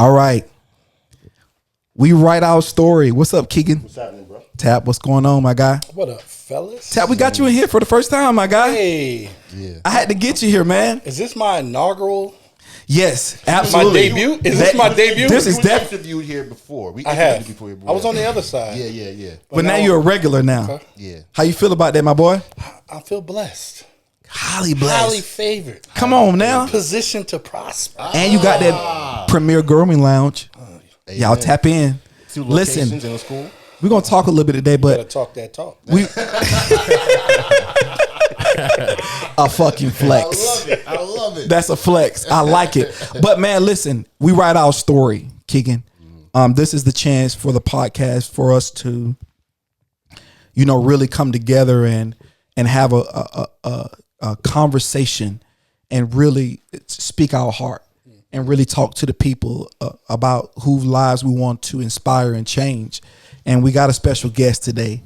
All right. We write our story. What's up, Keegan? What's happening, bro? Tap, what's going on, my guy? What up, fellas? Tap, we got you in here for the first time, my guy. Hey. Yeah. I had to get you here, man. Is this my inaugural? Yes, My absolutely. debut? Is this my debut? This is You definitely. interviewed here before. We I interviewed have. you before. I was on the other side. Yeah. But now you're a regular now. Okay. Yeah. How you feel about that, my boy? I feel blessed. Highly blessed. Highly favored. Come on now. Positioned to prosper. And you got that Premier Grooming Lounge. Y'all Amen. tap in. 2 locations Listen, in a school. we're going to talk a little bit today, Gotta but talk that talk. we a fucking flex. I love it. That's a flex. I like it. But man, listen, we write our story, Keegan. This is the chance for the podcast for us to, really come together and have a conversation and really speak our heart and really talk to the people about whose lives we want to inspire and change. And we got a special guest today,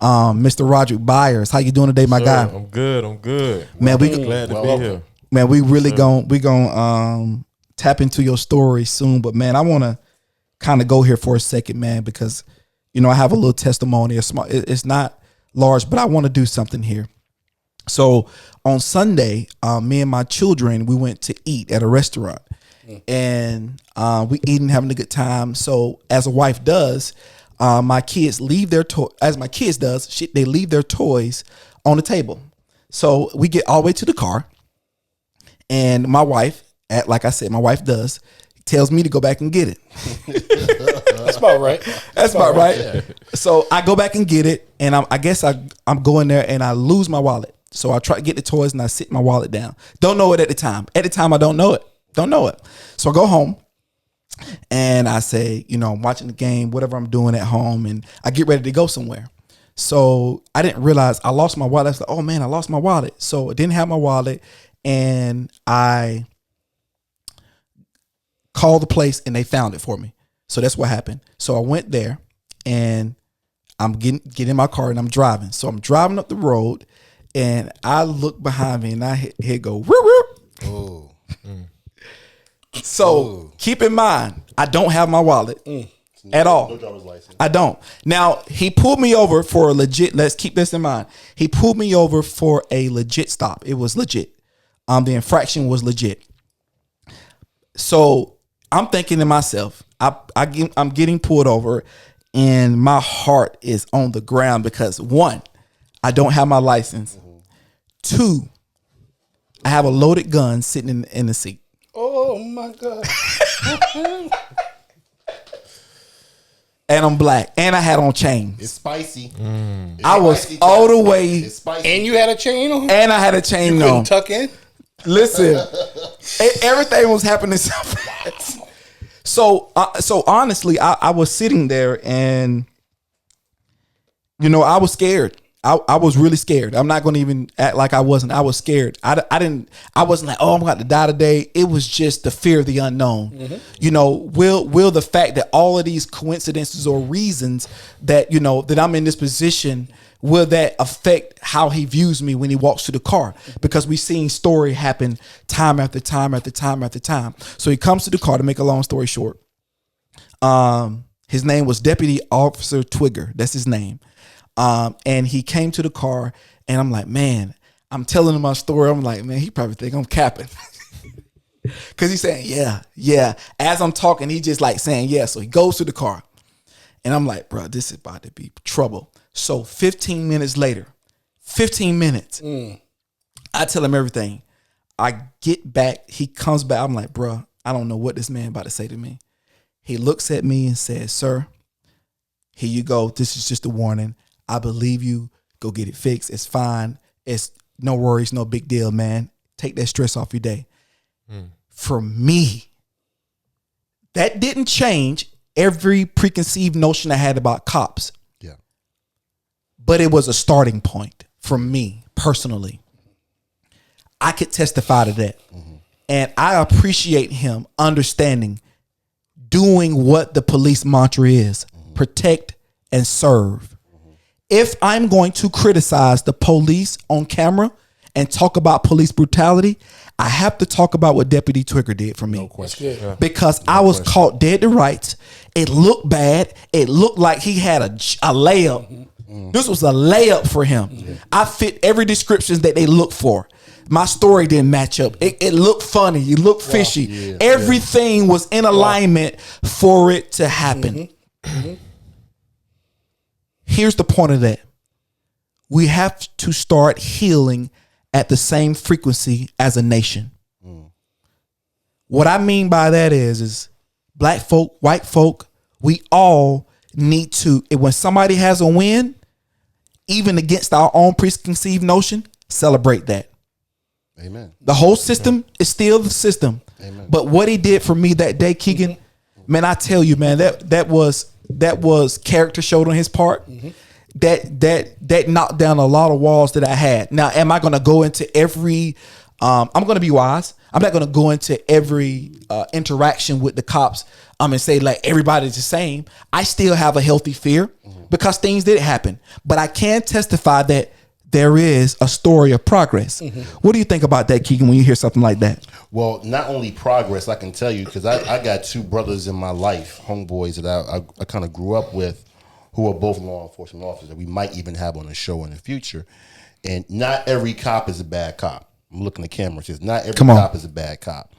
Mr. Roderick Byers. How you doing today, my guy? I'm good. Man, we Glad to be here. Man, we really gon' tap into your story soon. But man, I want to kind of go here for a second, man, because I have a little testimony. It's not large, but I want to do something here. So on Sunday, me and my children, we went to eat at a restaurant, and we eating, having a good time. So as a wife does, my kids leave their they leave their toys on the table. So we get all the way to the car, and my wife, like I said, my wife does, tells me to go back and get it. That's about right. That's about right. Yeah. So I go back and get it, and I guess I'm going there, and I lose my wallet. So I try to get the toys, and I sit my wallet down. Don't know it at the time. At the time, I don't know it. So I go home, and I say, I'm watching the game, whatever I'm doing at home, and I get ready to go somewhere. So I didn't realize I lost my wallet. I was like, oh man, I lost my wallet. So I didn't have my wallet, and I called the place, and they found it for me. So that's what happened. So I went there, and I'm getting in my car, and I'm driving. So I'm driving up the road, and I look behind me, and I hear go whoop whoop. Oh. So keep in mind, I don't have my wallet at all. No driver's license. I don't. Now, he pulled me over for a legit, let's keep this in mind. He pulled me over for a legit stop. It was legit. The infraction was legit. So I'm thinking to myself, I'm getting pulled over, and my heart is on the ground because 1, I don't have my license. 2, I have a loaded gun sitting in the seat. Oh my God. And I'm black, and I had on chains. It's spicy. I was all the way, It's spicy. And you had a chain on? and I had a chain Couldn't on. tuck in? Listen, everything was happening so fast. So honestly, I was sitting there, and I was scared. I was really scared. I'm not going to even act like I wasn't. I was scared. I wasn't like, oh, I'm about to die today. It was just the fear of the unknown. Will the fact that all of these coincidences or reasons that, that I'm in this position, will that affect how he views me when he walks to the car? Because we've seen story happen time after time after time after time. So he comes to the car, to make a long story short. His name was Deputy Officer Twigger. That's his name. And he came to the car, and I'm like, man, I'm telling him my story. I'm like, man, he probably think I'm capping. Cause he's saying, yeah. As I'm talking, he just like saying, yeah. So he goes to the car, and I'm like, bro, this is about to be trouble. So 15 minutes later, I tell him everything. I get back. He comes back. I'm like, bro, I don't know what this man about to say to me. He looks at me and says, sir, here you go. This is just a warning. I believe you. Go get it fixed. It's fine. It's no worries, no big deal, man. Take that stress off your day. For me, that didn't change every preconceived notion I had about cops. Yeah. But it was a starting point for me personally. I could testify to that. And I appreciate him understanding, doing what the police mantra is: protect and serve. If I'm going to criticize the police on camera and talk about police brutality, I have to talk about what Deputy Twigger did for me. No question. Yeah. Because I was caught dead to rights. It looked bad. It looked like he had a layup. This was a layup for him. I fit every description that they look for. My story didn't match up. It looked funny. It looked fishy. Yeah. Everything was in alignment for it to happen. Here's the point of that. We have to start healing at the same frequency as a nation. What I mean by that is black folk, white folk, we all need to, when somebody has a win, even against our own preconceived notion, celebrate that. Amen. The whole system is still the system. Amen. But what he did for me that day, Keegan, man, I tell you, man, that was character showed on his part. That knocked down a lot of walls that I had. Now, am I going to go into every? I'm going to be wise. I'm not going to go into every interaction with the cops. And say like everybody's the same. I still have a healthy fear because things did happen. But I can testify that there is a story of progress. What do you think about that, Keegan, when you hear something like that? Well, not only progress, I can tell you, because I got two brothers in my life, homeboys that I kind of grew up with, who are both law enforcement officers that we might even have on the show in the future. And not every cop is a bad cop. I'm looking at the camera. It says not every cop is a bad cop.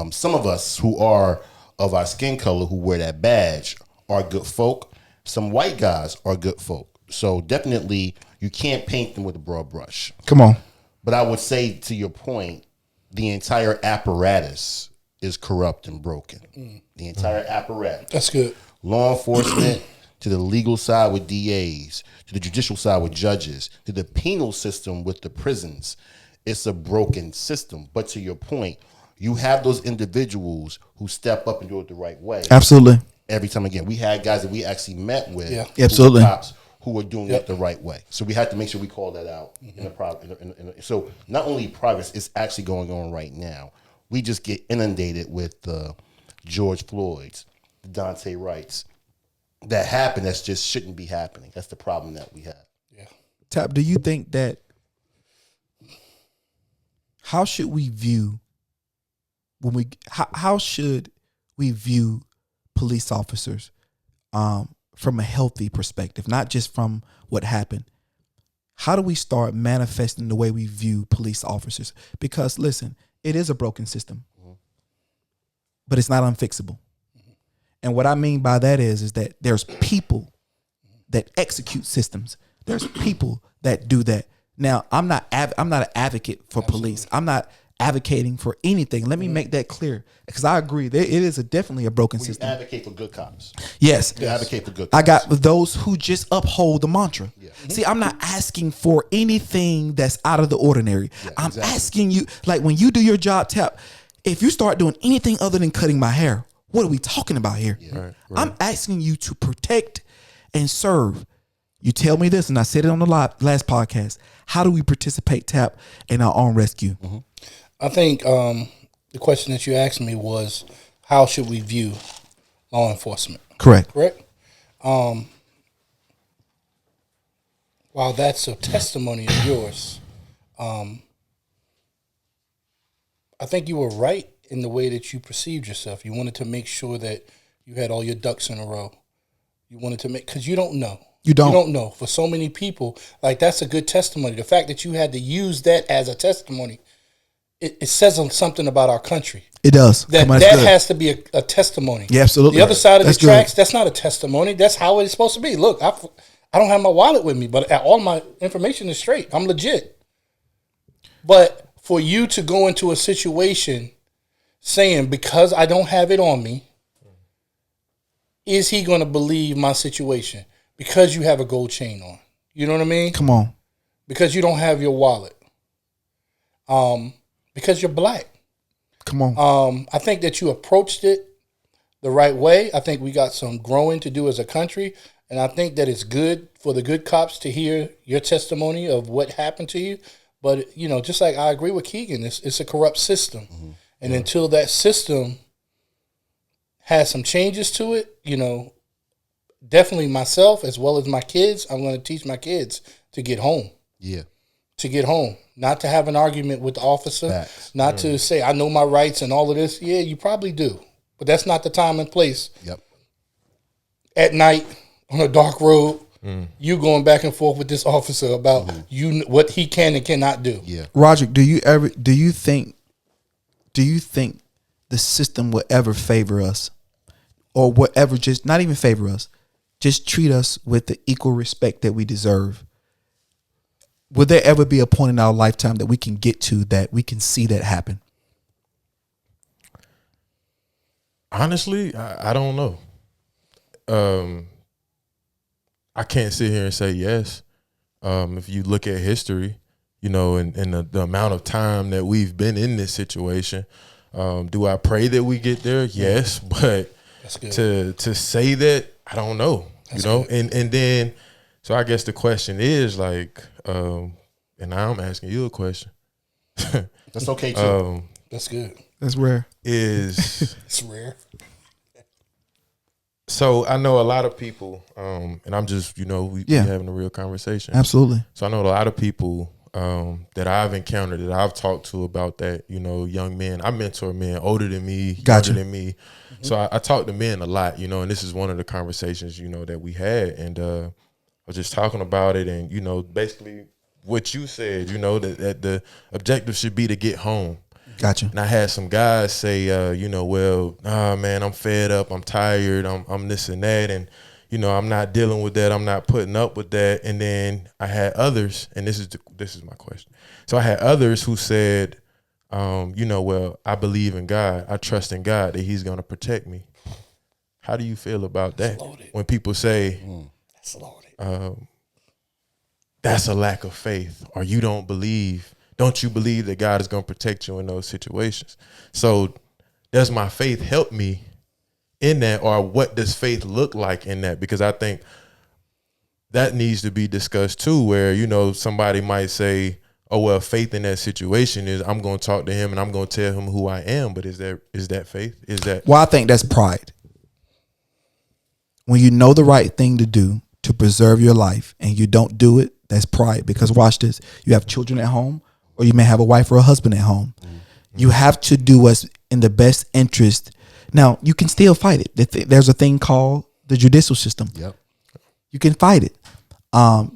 Some of us who are of our skin color, who wear that badge, are good folk. Some white guys are good folk. So definitely you can't paint them with a broad brush. Come on. But I would say, to your point, the entire apparatus is corrupt and broken. The entire apparatus. That's good. Law enforcement, to the legal side with DAs, to the judicial side with judges, to the penal system with the prisons. It's a broken system. But to your point, you have those individuals who step up and do it the right way. Absolutely. Every time again, we had guys that we actually met with, absolutely, cops who were doing it the right way. So we had to make sure we call that out in the problem. So not only progress, it's actually going on right now. We just get inundated with George Floyd's, the Dante Wrights, that happen. That's just shouldn't be happening. That's the problem that we have. Yeah. Tap, do you think that? How should we view how should we view police officers from a healthy perspective, not just from what happened? How do we start manifesting the way we view police officers? Because listen, it is a broken system, but it's not unfixable. And what I mean by that is that there's people that execute systems. There's people that do that. Now, I'm not an advocate for police. I'm not advocating for anything. Let me make that clear, because I agree it is definitely a broken system. You advocate for good cops. Yes. You advocate for good cops. I got those who just uphold the mantra. Yeah. See, I'm not asking for anything that's out of the ordinary. Yeah, I'm exactly. asking you, like when you do your job, Tap, if you start doing anything other than cutting my hair, what are we talking about here? Yeah. Right. I'm asking you to protect and serve. You tell me this, and I said it on the last podcast. How do we participate, Tap, in our own rescue? I think the question that you asked me was, how should we view law enforcement? Correct. Correct? While that's a testimony of yours, I think you were right in the way that you perceived yourself. You wanted to make sure that you had all your ducks in a row. You wanted to make, because you don't know. You don't know. For so many people, like, that's a good testimony. The fact that you had to use that as a testimony, it says something about our country. It does. That has to be a testimony. Yeah, absolutely. The other side of That's the tracks, that's not a testimony. That's how it's supposed to be. Look, I don't have my wallet with me, but all my information is straight. I'm legit. But for you to go into a situation saying, because I don't have it on me, is he going to believe my situation? Because you have a gold chain on. You know what I mean? Come on. Because you don't have your wallet. Because you're black. Come on. I think that you approached it the right way. I think we got some growing to do as a country. And I think that it's good for the good cops to hear your testimony of what happened to you. But, you know, just like I agree with Keegan, it's a corrupt system. Mm-hmm. And until that system has some changes to it, you know, definitely myself as well as my kids, I'm going to teach my kids to get home. Yeah. to get home, not to have an argument with the officer, Facts. not to say, I know my rights and all of this. Yeah, you probably do. But that's not the time and place. Yep. At night on a dark road, you going back and forth with this officer about what he can and cannot do. Yeah. Roderick, do you think the system will ever favor us, or whatever, just not even favor us, just treat us with the equal respect that we deserve? Will there ever be a point in our lifetime that we can get to that we can see that happen? Honestly, I don't know. I can't sit here and say yes. If you look at history, and the amount of time that we've been in this situation, do I pray that we get there? Yes, but to say that, I don't know. And then, so I guess the question is like, and now I'm asking you a question. That's okay too. That's good. That's rare. It's rare. So I know a lot of people, and I'm just, we having a real conversation. Absolutely. So I know a lot of people that I've encountered, that I've talked to about that, young men. I mentor men older than me, Gotcha. younger than me. Mm-hmm. So I talk to men a lot, and this is one of the conversations, that we had. And I was just talking about it, and, basically what you said, that the objective should be to get home. Gotcha. And I had some guys say, man, I'm fed up, I'm tired, I'm this and that, and I'm not dealing with that, I'm not putting up with that. And then I had others, and this is my question. So I had others who said, I believe in God, I trust in God that He's going to protect me. How do you feel about that? When people say, That's loaded. That's a lack of faith, or you don't believe. Don't you believe that God is going to protect you in those situations? So does my faith help me in that, or what does faith look like in that? Because I think that needs to be discussed too, where, somebody might say, oh, well, faith in that situation is I'm going to talk to him and I'm going to tell him who I am. But is that faith? Is that? Well, I think that's pride. When you know the right thing to do to preserve your life and you don't do it, that's pride. Because watch this, you have children at home, or you may have a wife or a husband at home. Mm-hmm. You have to do what's in the best interest. Now, you can still fight it. There's a thing called the judicial system. Yep. You can fight it.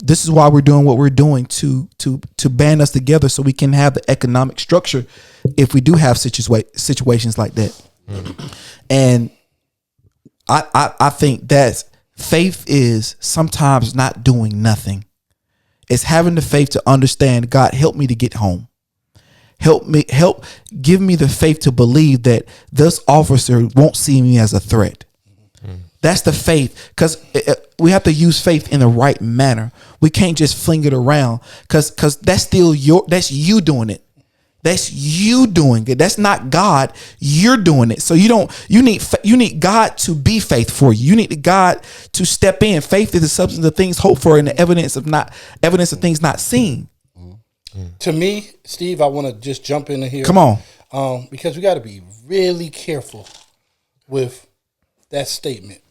This is why we're doing what we're doing to band us together so we can have the economic structure if we do have situations like that. Mm-hmm. And I think that faith is sometimes not doing nothing. It's having the faith to understand, God, help me to get home. Give me the faith to believe that this officer won't see me as a threat. Mm-hmm. That's the faith, because we have to use faith in the right manner. We can't just fling it around, because that's still that's you doing it. That's you doing it. That's not God. You're doing it. So you need God to be faith for you. You need God to step in. Faith is the substance of things hoped for and the evidence of things not seen. To me, Steve, I want to just jump in here. Come on. Because we got to be really careful with that statement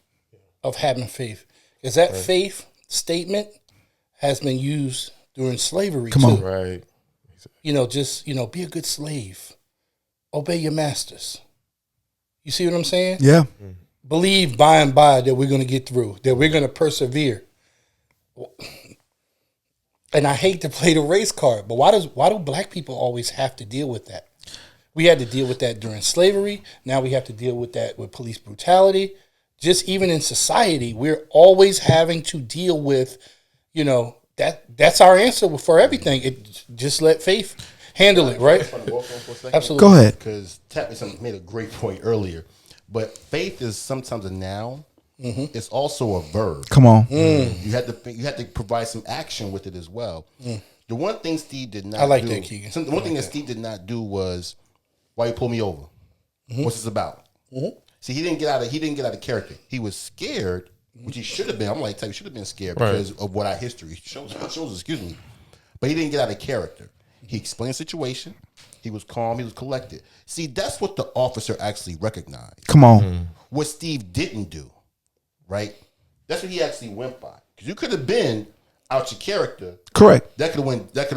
of having faith. Because that faith statement has been used during slavery too. On. Right. Just, be a good slave. Obey your masters. You see what I'm saying? Yeah. Believe by and by that we're going to get through, that we're going to persevere. And I hate to play the race card, but why do black people always have to deal with that? We had to deal with that during slavery. Now we have to deal with that with police brutality. Just even in society, we're always having to deal with, that's our answer for everything. Just let faith handle it, right? Absolutely. Go ahead. Because Tappy made a great point earlier. But faith is sometimes a noun. Mm-hmm. It's also a verb. Come on. You had to provide some action with it as well. The one thing Steve did not that, Keegan. The one thing that Steve did not do was, why you pull me over? Mm-hmm. What's this about? Mm-hmm. See, he didn't get out of character. He was scared, which he should have been. I'm like, he should have been scared because of what our history shows. Excuse me. But he didn't get out of character. He explained the situation. He was calm. He was collected. See, that's what the officer actually recognized. Come on. What Steve didn't do, right? That's what he actually went by. Because you could have been, out your character, Correct. that could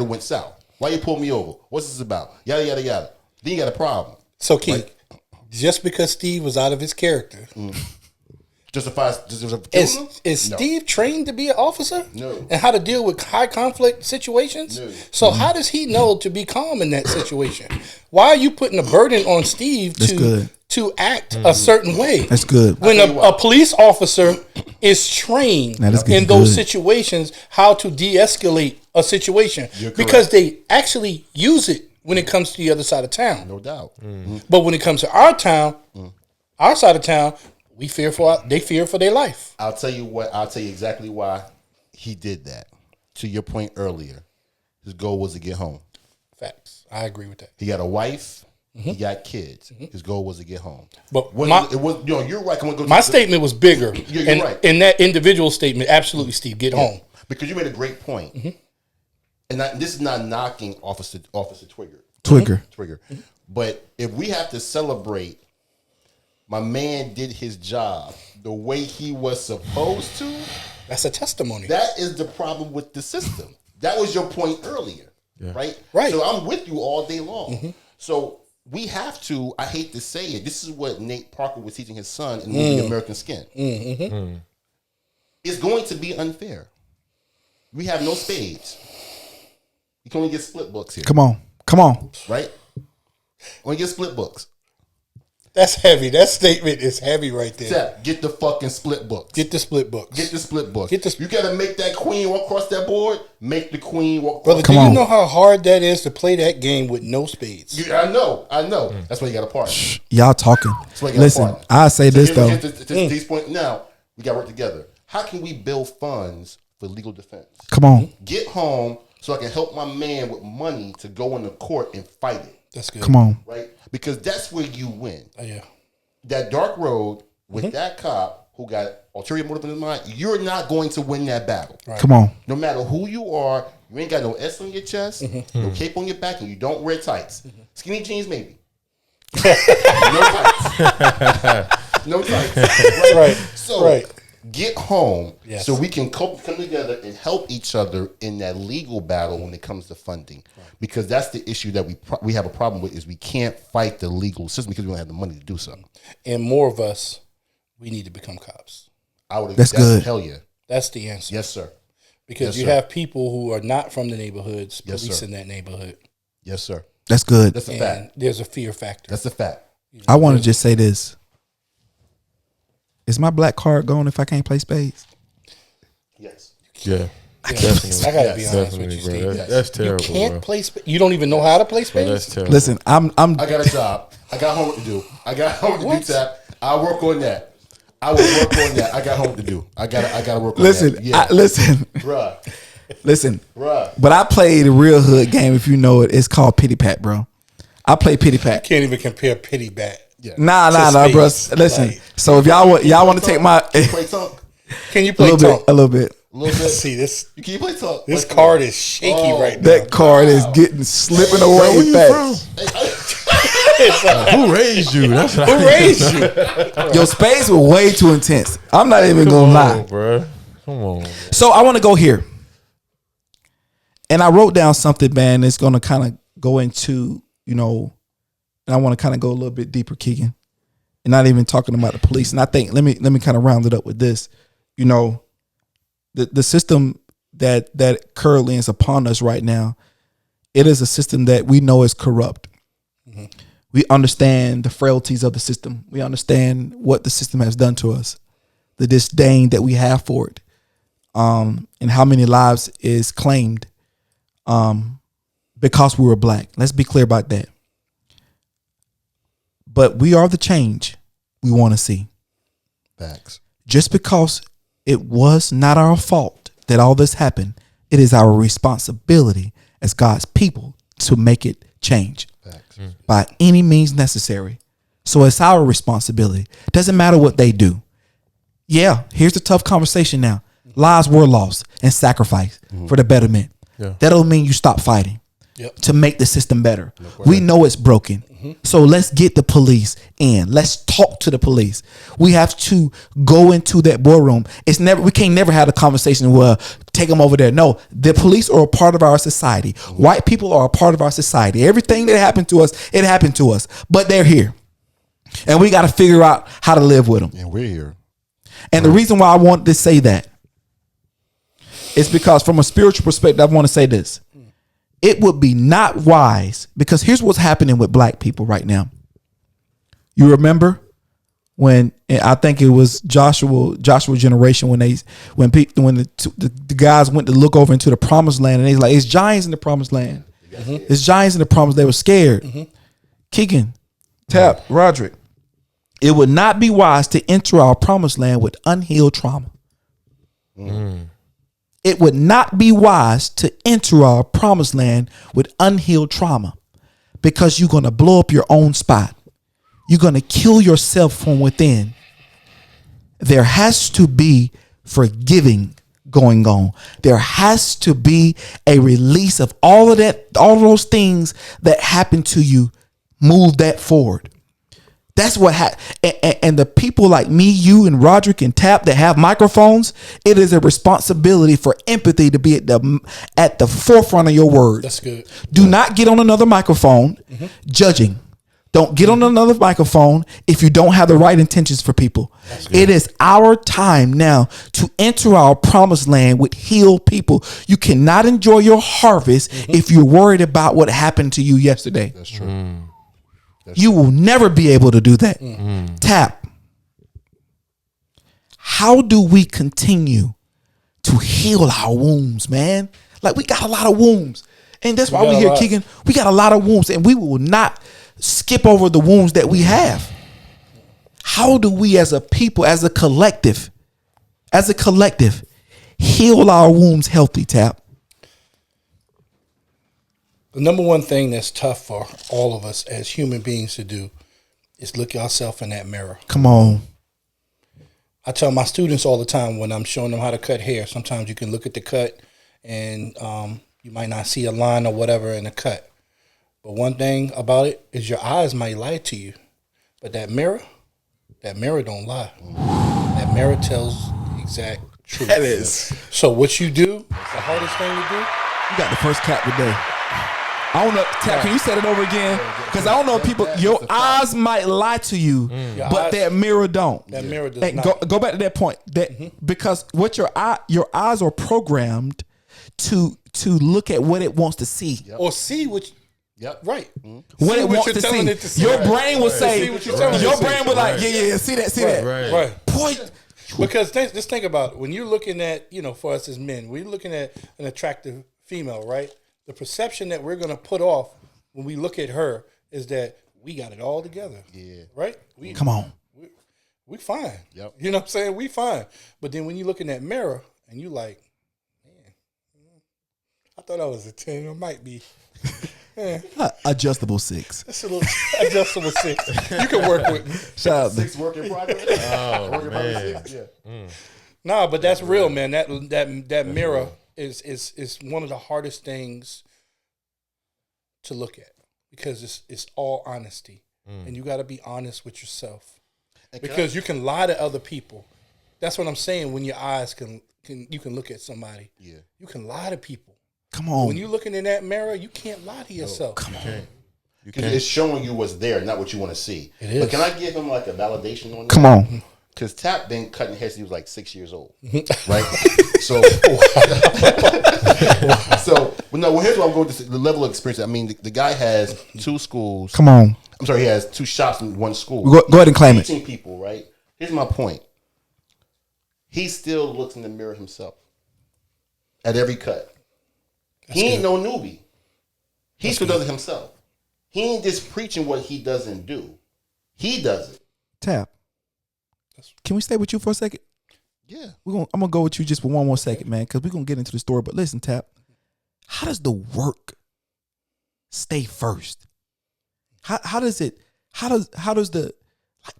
have went south. Why you pull me over? What's this about? Yada yada yada. Then you got a problem. So Keith, just because Steve was out of his character, Justifies is Steve trained to be an officer? No. And how to deal with high conflict situations? No. So how does he know to be calm in that situation? Why are you putting a burden on Steve to act a certain way? That's good. When a police officer is trained in those situations how to de-escalate a situation because they actually use it when it comes to the other side of town. No doubt. But when it comes to our town, our side of town, they fear for their life. I'll tell you exactly why he did that. To your point earlier, his goal was to get home. Facts. I agree with that. He got a wife. He got kids. His goal was to get home. But you're right. My statement was bigger. You're right. In that individual statement, absolutely, Steve, get home. Because you made a great point. And this is not knocking Officer Twigger. But if we have to celebrate, my man did his job the way he was supposed to. That's a testimony. That is the problem with the system. That was your point earlier, right? Right. So I'm with you all day long. So we have to, I hate to say it, this is what Nate Parker was teaching his son in the movie American Skin. It's going to be unfair. We have no spades. You can only get split books here. Come on. Right? Only get split books. That's heavy. That statement is heavy right there. Zach, get the fucking split books. Get the split books. You got to make that queen walk across that board. Make the queen walk Brother, across. do you know how hard that is to play that game with no spades? I know. That's why you got a partner. Y'all talking. Listen, I say this though. These points now, we got to work together. How can we build funds for legal defense? Come on. Get home so I can help my man with money to go into court and fight it. That's good. Come on. Right? Because that's where you win. Oh, yeah. That dark road with that cop who got ulterior motive in his mind, you're not going to win that battle. Right. Come on. No matter who you are, you ain't got no S on your chest, no cape on your back, and you don't wear tights. Skinny jeans, maybe. No tights. No tights. Right. So get home so we can come together and help each other in that legal battle when it comes to funding. Because that's the issue that we have a problem with is we can't fight the legal system because we don't have the money to do so. And more of us, we need to become cops. That's good. Hell yeah. That's the answer. Yes, sir. Because you have people who are not from the neighborhoods policing that neighborhood. Yes, sir. That's good. That's a fact. There's a fear factor. That's a fact. I want to just say this. Is my black card gone if I can't play spades? Yes. Yeah. Definitely. I gotta be honest with you, Steve. That's terrible. You can't play spades. You don't even know how to play spades. That's terrible. Listen, I got a job. I got homework to do. Tap. I'll work on that. I will work on that. I got homework to do. I gotta work on that. Yeah. Bruh. Bruh. But I played a real hood game. If you know it, it's called Pity Pat, bro. I play Pity Pat. Can't even compare Pity Pat. Yeah. Nah, bro. Listen. So if y'all want to take my, play tonk. Can you play tonk? A little bit. See this. Can you play tonk? This card is shaky right now. That card is getting slipping away fast. Who raised you? Who raised you? Your spades were way too intense. I'm not even gonna lie, bro. Come on. Bro. So I want to go here, and I wrote down something, man. That's gonna kind of go into, and I want to kind of go a little bit deeper, Keegan, and not even talking about the police. And I think let me kind of round it up with this. The system that currently is upon us right now, it is a system that we know is corrupt. Mm-hmm. We understand the frailties of the system. We understand what the system has done to us, the disdain that we have for it, and how many lives is claimed because we were black. Let's be clear about that. But we are the change we want to see. Facts. Just because it was not our fault that all this happened, it is our responsibility as God's people to make it change. Facts. By any means necessary. So it's our responsibility. Doesn't matter what they do. Yeah, here's the tough conversation now. Lives were lost and sacrificed for the betterment. Yeah. That don't mean you stop fighting. to make the system better. We know it's broken. So let's get the police in. Let's talk to the police. We have to go into that boardroom. We can't never have a conversation where take them over there. No, the police are a part of our society. White people are a part of our society. Everything that happened to us, it happened to us. But they're here. And we got to figure out how to live with them. And we're here. And the reason why I wanted to say that is because from a spiritual perspective, I want to say this. It would be not wise, because here's what's happening with black people right now. You remember when, I think it was Joshua generation, when the guys went to look over into the promised land, and they like, it's giants in the promised land. It's giants in the promised. They were scared. Keegan, Tap, Roderick. It would not be wise to enter our promised land with unhealed trauma. It would not be wise to enter our promised land with unhealed trauma, because you're going to blow up your own spot. You're going to kill yourself from within. There has to be forgiving going on. There has to be a release of all of that, all of those things that happened to you. Move that forward. That's what and the people like me, you, and Roderick and Tap that have microphones, it is a responsibility for empathy to be at the forefront of your words. That's good. Do not get on another microphone judging. Don't get on another microphone if you don't have the right intentions for people. It is our time now to enter our promised land with healed people. You cannot enjoy your harvest if you're worried about what happened to you yesterday. That's true. You will never be able to do that. Tap. How do we continue to heal our wounds, man? Like, we got a lot of wounds. And that's why we here, Keegan. We got a lot of wounds, and we will not skip over the wounds that we have. How do we as a people, as a collective, heal our wounds healthy, Tap? The number one thing that's tough for all of us as human beings to do is look yourself in that mirror. Come on. I tell my students all the time when I'm showing them how to cut hair, sometimes you can look at the cut and you might not see a line or whatever in the cut. But one thing about it is your eyes might lie to you. But that mirror don't lie. That mirror tells the exact truth. That is. So what you do, the hardest thing to do. You got the first cap today. I don't know, Tap, can you say it over again? Because I don't know if people, your eyes might lie to you, but that mirror don't. That mirror does and not. Go back to that point. Because what your eyes are programmed to look at what it wants to see. Or see what right. What it wants to see. Your brain will say, your brain will like, yeah, see that. Right. Point. Because just think about it. When you're looking at, for us as men, we're looking at an attractive female, right? The perception that we're going to put off when we look at her is that we got it all together. Yeah. Right? Come on. We fine. Yep. You know what I'm saying? We fine. But then when you look in that mirror and you like, man, I thought I was a 10. It might be. Adjustable 6. It's a little adjustable 6. You can work with me. Shout out. 6 work in progress. Oh, man. Yeah. Nah, but that's real, man. That mirror is one of the hardest things to look at, because it's all honesty, and you got to be honest with yourself, because you can lie to other people. That's what I'm saying. When your eyes can you can look at somebody, you can lie to people. Come on. When you're looking in that mirror, you can't lie to yourself. Come on. It's showing you what's there, not what you want to see. It is. But can I give him like a validation on that? Come on. Because Tap been cutting hair since he was like 6 years old, right? So, here's what I'm going to say. The level of experience. I mean, the guy has 2 schools. Come on. I'm sorry, he has 2 shops in 1 school. Go ahead and claim it. Teaching people, right? Here's my point. He still looks in the mirror himself at every cut. He ain't no newbie. He still does it himself. He ain't just preaching what he doesn't do. He does it. Tap. Can we stay with you for a second? Yeah. I'm gonna go with you just for one more second, man, because we're gonna get into the story. But listen, Tap, how does the work stay first? How does the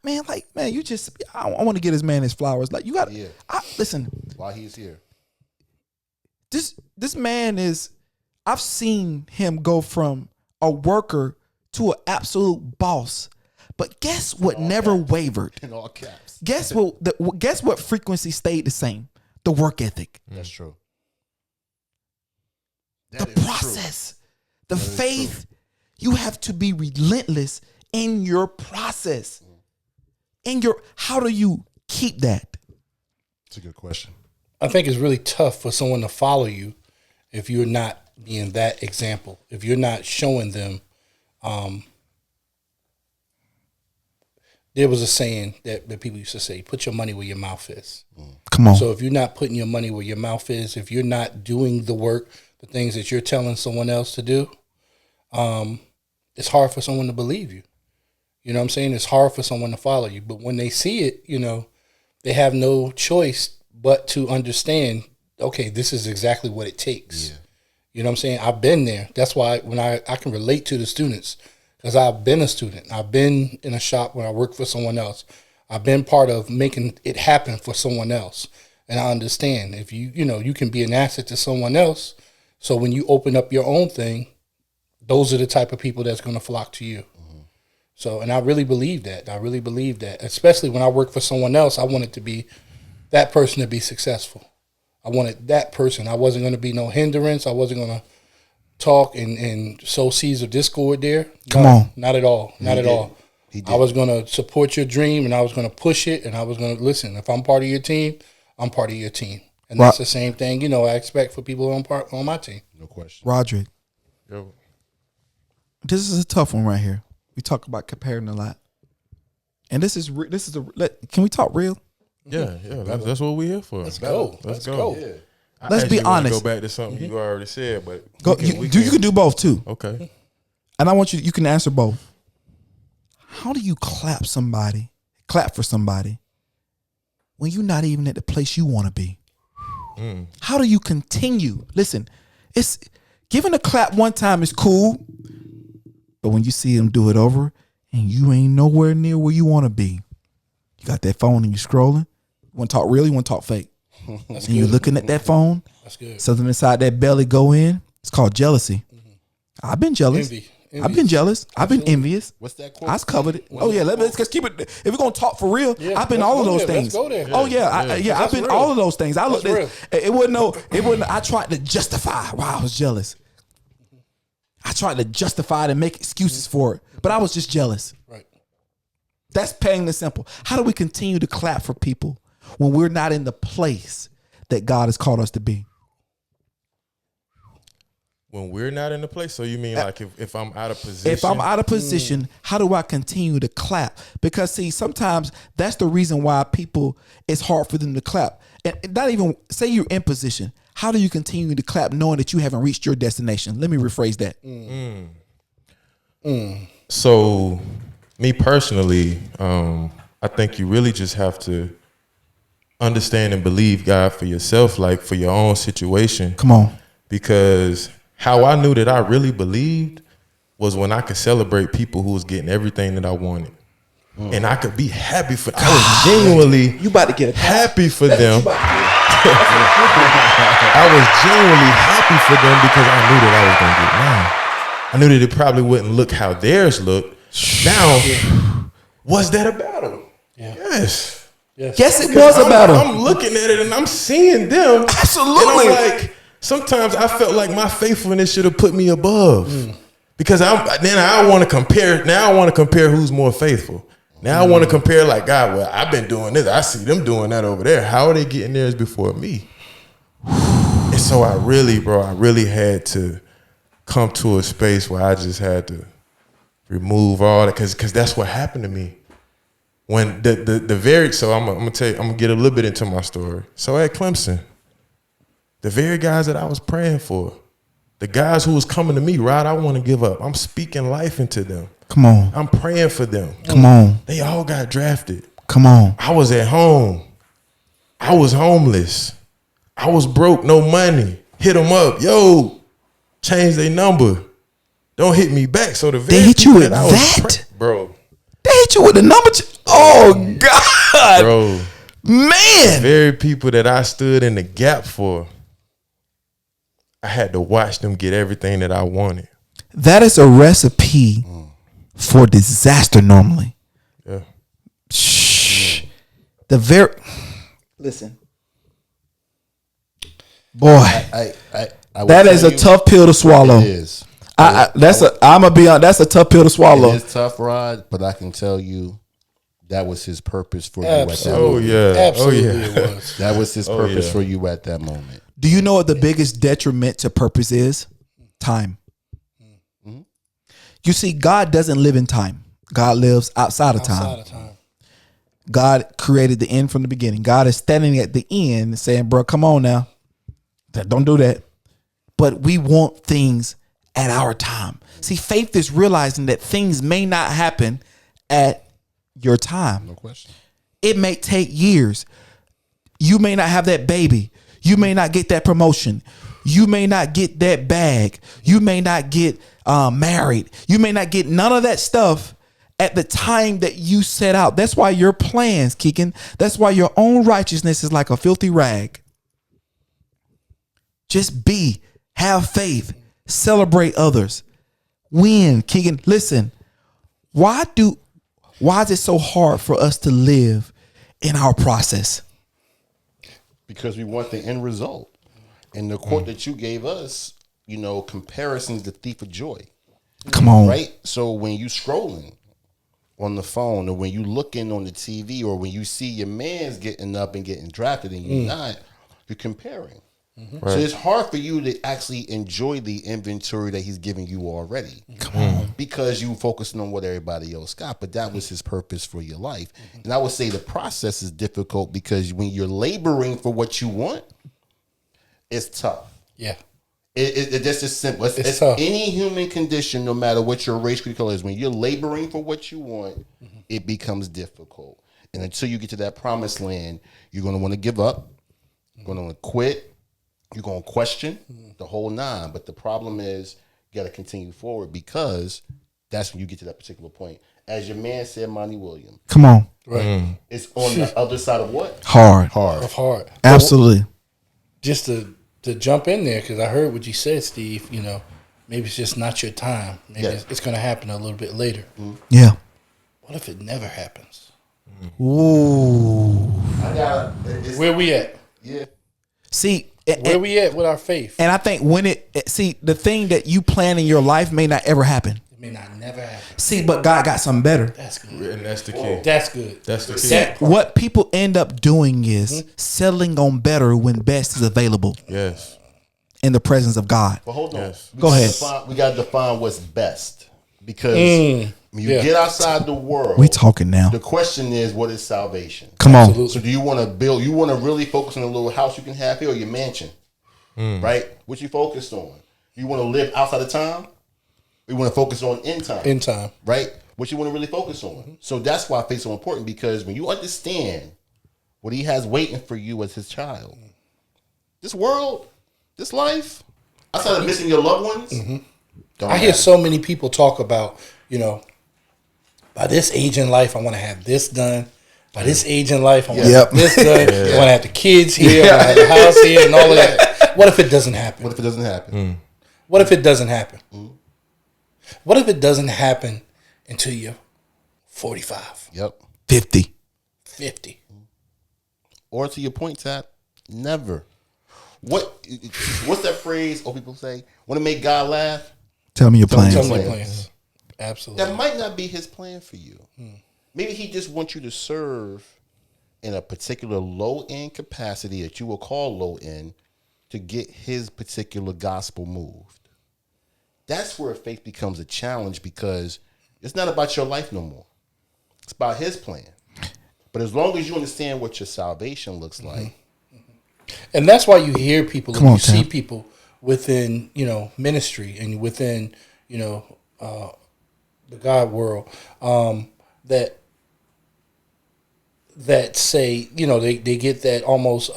you just I want to get this man his flowers. Like, you got listen. While he's here. This man is, I've seen him go from a worker to an absolute boss. But guess what never wavered? In all caps. Guess what frequency stayed the same? The work ethic. That's true. The process. The faith. You have to be relentless in your process. How do you keep that? That's a good question. I think it's really tough for someone to follow you if you're not being that example. If you're not showing them. There was a saying that people used to say, put your money where your mouth is. Come on. So if you're not putting your money where your mouth is, if you're not doing the work, the things that you're telling someone else to do, it's hard for someone to believe you. You know what I'm saying? It's hard for someone to follow you. But when they see it, they have no choice but to understand, okay, this is exactly what it takes. Yeah. You know what I'm saying? I've been there. That's why when I can relate to the students, because I've been a student. I've been in a shop where I work for someone else. I've been part of making it happen for someone else. And I understand if you can be an asset to someone else. So when you open up your own thing, those are the type of people that's going to flock to you. Mm-hmm. So, and I really believe that. Especially when I work for someone else, I wanted to be that person to be successful. I wanted that person. I wasn't going to be no hindrance. I wasn't going to talk and sow seeds of discord there. Come on. Not at all. Not at all. He did. I was going to support your dream and I was going to push it and I was going to listen. If I'm part of your team, I'm part of your team. And that's the same thing, I expect for people on my team. No question. Roderick. Yo. This is a tough one right here. We talk about comparing a lot. And can we talk real? Yeah. That's what we're here for. Let's go. Yeah. Let's be honest. Go back to something you already said, but you can do both too. Okay. And I want you can answer both. How do you clap for somebody when you're not even at the place you want to be? How do you continue? Listen, it's giving a clap one time is cool, but when you see them do it over and you ain't nowhere near where you want to be, you got that phone and you scrolling. You want to talk real? You want to talk fake? That's and you're looking at that phone. That's good. Something inside that belly go in. It's called jealousy. Mm-hmm. I've been jealous. Envy. I've been jealous. I've been envious. What's that quote? I've covered it. Oh yeah, let's keep it. If we're gonna talk for real, I've been all of those things. Let's go there. Oh yeah, I've been real. all of those things. I looked That's at it wasn't. I tried to justify why I was jealous. I tried to justify it and make excuses for it, but I was just jealous. Right. That's plain and simple. How do we continue to clap for people when we're not in the place that God has called us to be? When we're not in the place, so you mean like if I'm out of position? If I'm out of position, how do I continue to clap? Because see, sometimes that's the reason why it's hard for them to clap. And not even say you're in position. How do you continue to clap knowing that you haven't reached your destination? Let me rephrase that. So, me personally, I think you really just have to understand and believe God for yourself, like for your own situation. Come on. Because how I knew that I really believed was when I could celebrate people who was getting everything that I wanted. And I could be happy for them. I was genuinely happy for them. I was genuinely happy for them because I knew that I was going to get mine. I knew that it probably wouldn't look how theirs looked. Now, was that about them? Yeah. Yes. Yes, it was about them. I'm looking at it and I'm seeing them. Absolutely. And I'm like, sometimes I felt like my faithfulness should have put me above. Because I want to compare. Now I want to compare who's more faithful. Now I want to compare like, God, well, I've been doing this. I see them doing that over there. How are they getting theirs before me? And so I really had to come to a space where I just had to remove all that because that's what happened to me. When so I'm gonna tell you, I'm gonna get a little bit into my story. So at Clemson, the very guys that I was praying for, the guys who was coming to me, Rod, I want to give up. I'm speaking life into them. Come on. I'm praying for them. Come on. They all got drafted. Come on. I was at home. I was homeless. I was broke, no money. Hit them up. Yo, change their number. Don't hit me back. So they hit you with that? Bro. They hit you with the number. Oh, God. Bro. Man. The very people that I stood in the gap for, I had to watch them get everything that I wanted. That is a recipe for disaster normally. Yeah. Shh. Listen. Boy, I will that is tell a you, tough pill to swallow. It is. I'm gonna be honest, that's a tough pill to swallow. It is tough, Rod, but I can tell you that was his purpose for you at that Absolutely. moment. Oh yeah. Absolutely, Oh yeah. it was. That was his purpose yeah. for you at that moment. Do you know what the biggest detriment to purpose is? Time. You see, God doesn't live in time. God lives outside of time. Outside of time. God created the end from the beginning. God is standing at the end saying, bro, come on now. Don't do that. But we want things at our time. See, faith is realizing that things may not happen at your time. No question. It may take years. You may not have that baby. You may not get that promotion. You may not get that bag. You may not get married. You may not get none of that stuff at the time that you set out. That's why your plans, Keegan, that's why your own righteousness is like a filthy rag. Just have faith, celebrate others, win, Keegan. Listen, why is it so hard for us to live in our process? Because we want the end result. And the quote that you gave us, comparison's the thief of joy. Come on. Right? So when you scrolling on the phone, or when you looking on the TV, or when you see your man's getting up and getting drafted and you're not, you're comparing. Right. So it's hard for you to actually enjoy the inventory that he's giving you already. Come on. Because you focusing on what everybody else got, but that was his purpose for your life. And I would say the process is difficult because when you're laboring for what you want, it's tough. Yeah. It's just as simple. It's tough. Any human condition, no matter what your race, creed, color is, when you're laboring for what you want, it becomes difficult. And until you get to that promised land, you're going to want to give up. You're going to want to quit. You're going to question the whole nine. But the problem is you got to continue forward because that's when you get to that particular point. As your man said, Monty Williams. Come on. Right. It's on the other side of what? Hard. Of hard. Absolutely. Just to jump in there, because I heard what you said, Steve, maybe it's just not your time. Maybe it's going to happen a little bit later. Yeah. What if it never happens? Ooh. Where we at? Yeah. See, Where we at with our faith? and I think the thing that you plan in your life may not ever happen. It may not never happen. See, but God got something better. That's good. And that's the key. That's good. That's the key. That part. What people end up doing is settling on better when best is available Yes. in the presence of God. But hold on. Yes. Go ahead. We got to define what's best. Because when you get outside the world, We talking now. the question is, what is salvation? Come on. Absolutely. So do you want to build, you want to really focus on a little house you can have here or your mansion? Right? What you focused on? You want to live outside of time? Or you want to focus on in time? In time. Right? What you want to really focus on. So that's why faith is so important, because when you understand what he has waiting for you as his child, this world, this life, outside of missing your loved ones, don't I hear matter. so many people talk about, by this age in life, I want to have this done. By this age in life, I want to Yep. have this done. I want to have the kids here. I want to have the house here and all of that. What if it doesn't happen? What if it doesn't happen? What if it doesn't happen? What if it doesn't happen until you're 45, Yep. 50. 50? Or to your point, Tap, never. What's that phrase old people say? Want to make God laugh? Tell me your plans. Tell me plans. your plans. Absolutely. That might not be his plan for you. Maybe he just wants you to serve in a particular low end capacity that you will call low end to get his particular gospel moved. That's where faith becomes a challenge, because it's not about your life no more. It's about his plan. But as long as you understand what your salvation looks like. And that's why you hear people, Come and on, you see Tam. people within, ministry and within, the God world, that say, they get that almost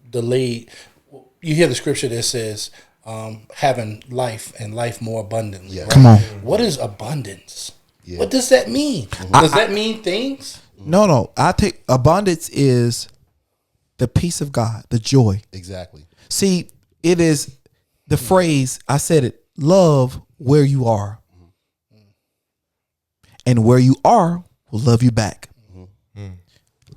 delayed. You hear the scripture that says, having life and life more abundantly. Yeah. Right? Come on. What is abundance? Yeah. What does that mean? Does that mean things? No. I think abundance is the peace of God, the joy. Exactly. See, it is the phrase, I said it, love where you are. And where you are will love you back.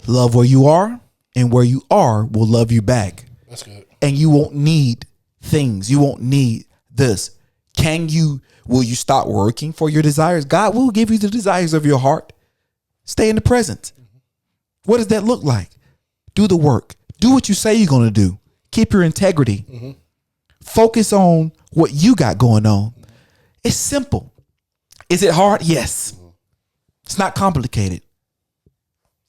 Love where you are, and where you are will love you back. That's good. And you won't need things. You won't need this. Will you stop working for your desires? God will give you the desires of your heart. Stay in the present. What does that look like? Do the work. Do what you say you're going to do. Keep your integrity. Focus on what you got going on. It's simple. Is it hard? Yes. It's not complicated.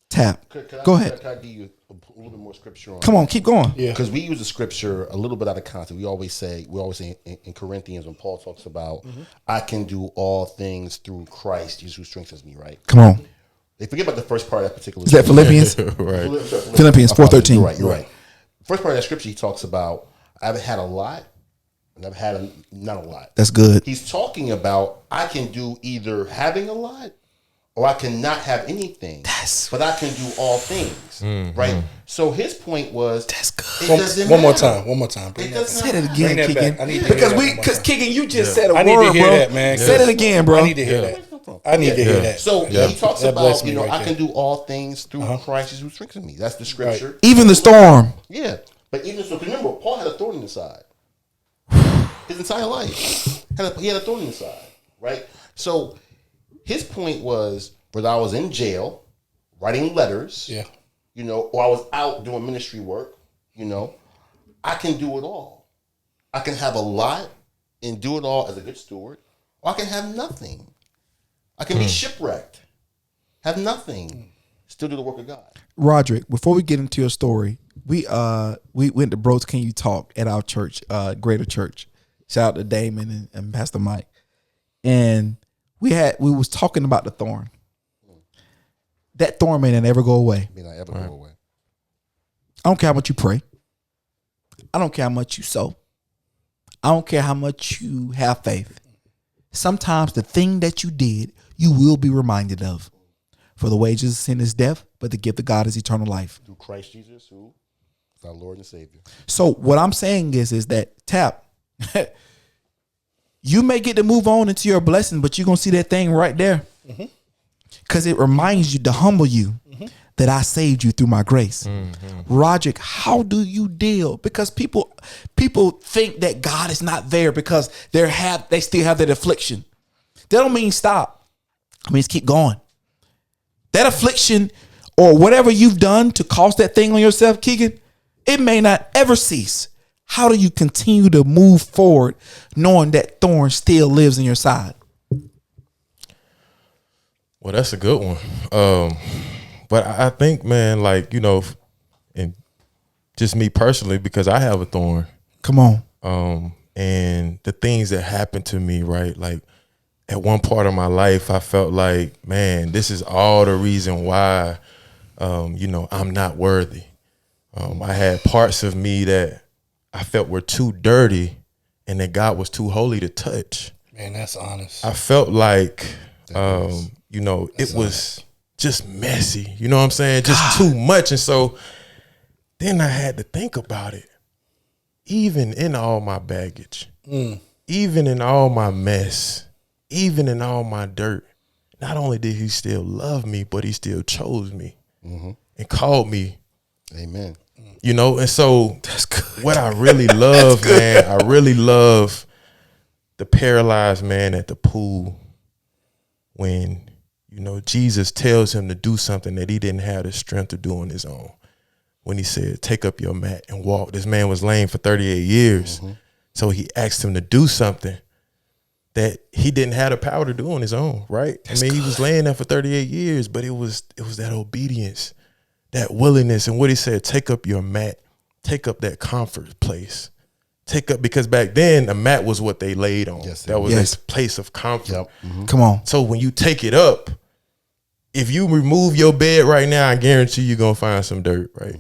Tap. Go ahead. Can I give you a little bit more scripture on Come on, keep going. Yeah. Because we use the scripture a little bit out of context. We always say in Corinthians when Paul talks about, I can do all things through Christ, Jesus who strengthens me, right? Come on. They forget about the first part of that particular Is that Philippians? Right. Philippians 4:13. You're right. First part of that scripture, he talks about, I've had a lot, and I've had not a lot. That's good. He's talking about, I can do either having a lot, or I cannot have anything, but I can do all things, right? So his point was, That's good. it doesn't One more matter. time. One more time. Bring It that doesn't Say matter. that again, Bring that Keegan. back. I need to hear Because that one more because time. Keegan, you just said a I need word, to hear bro. that, man. Say that again, bro. I need to hear that. I need to hear that. So he talks That about, blessed me right I can there. do all things through Christ Jesus who strengthens me. That's the scripture. Even the storm. Yeah. But even so, remember, Paul had a thorn in his side. His entire life. He had a thorn in his side, right? So his point was, whether I was in jail, writing letters, Yeah. or I was out doing ministry work, I can do it all. I can have a lot and do it all as a good steward, or I can have nothing. I can be shipwrecked, have nothing, still do the work of God. Roderick, before we get into your story, we went to Bros Can You Talk at our church, Greater Church. Shout out to Damon and Pastor Mike. And we was talking about the thorn. That thorn may not ever go away. May not ever go away. I don't care how much you pray. I don't care how much you sow. I don't care how much you have faith. Sometimes the thing that you did, you will be reminded of. For the wages of sin is death, but the gift of God is eternal life. Through Christ Jesus, who is our Lord and Savior. So what I'm saying is that, Tap, you may get to move on into your blessing, but you're going to see that thing right there. Because it reminds you to humble you that I saved you through my grace. Roderick, how do you deal? Because people think that God is not there because they still have that affliction. That don't mean stop. It means keep going. That affliction or whatever you've done to cause that thing on yourself, Keegan, it may not ever cease. How do you continue to move forward knowing that thorn still lives in your side? Well, that's a good one. But I think, man, and just me personally, because I have a thorn. Come on. And the things that happened to me, right? Like at one part of my life, I felt like, man, this is all the reason why, I'm not worthy. I had parts of me that I felt were too dirty and that God was too holy to touch. Man, that's honest. I felt like, it was just messy. You know what I'm saying? Just too much. And so then I had to think about it. Even in all my baggage, even in all my mess, even in all my dirt, not only did he still love me, but he still chose me and called me. Amen. And so That's good. what I really love, man, I really love the paralyzed man at the pool when, Jesus tells him to do something that he didn't have the strength to do on his own. When he said, take up your mat and walk. This man was lame for 38 years. So he asked him to do something that he didn't have the power to do on his own, right? He was laying there for 38 years, but it was that obedience, that willingness. And what he said, take up your mat, take up that comfort place. Because back then, a mat was what they laid on. Yes, that was this place of comfort. Yep. Come on. So when you take it up, if you remove your bed right now, I guarantee you're going to find some dirt, right?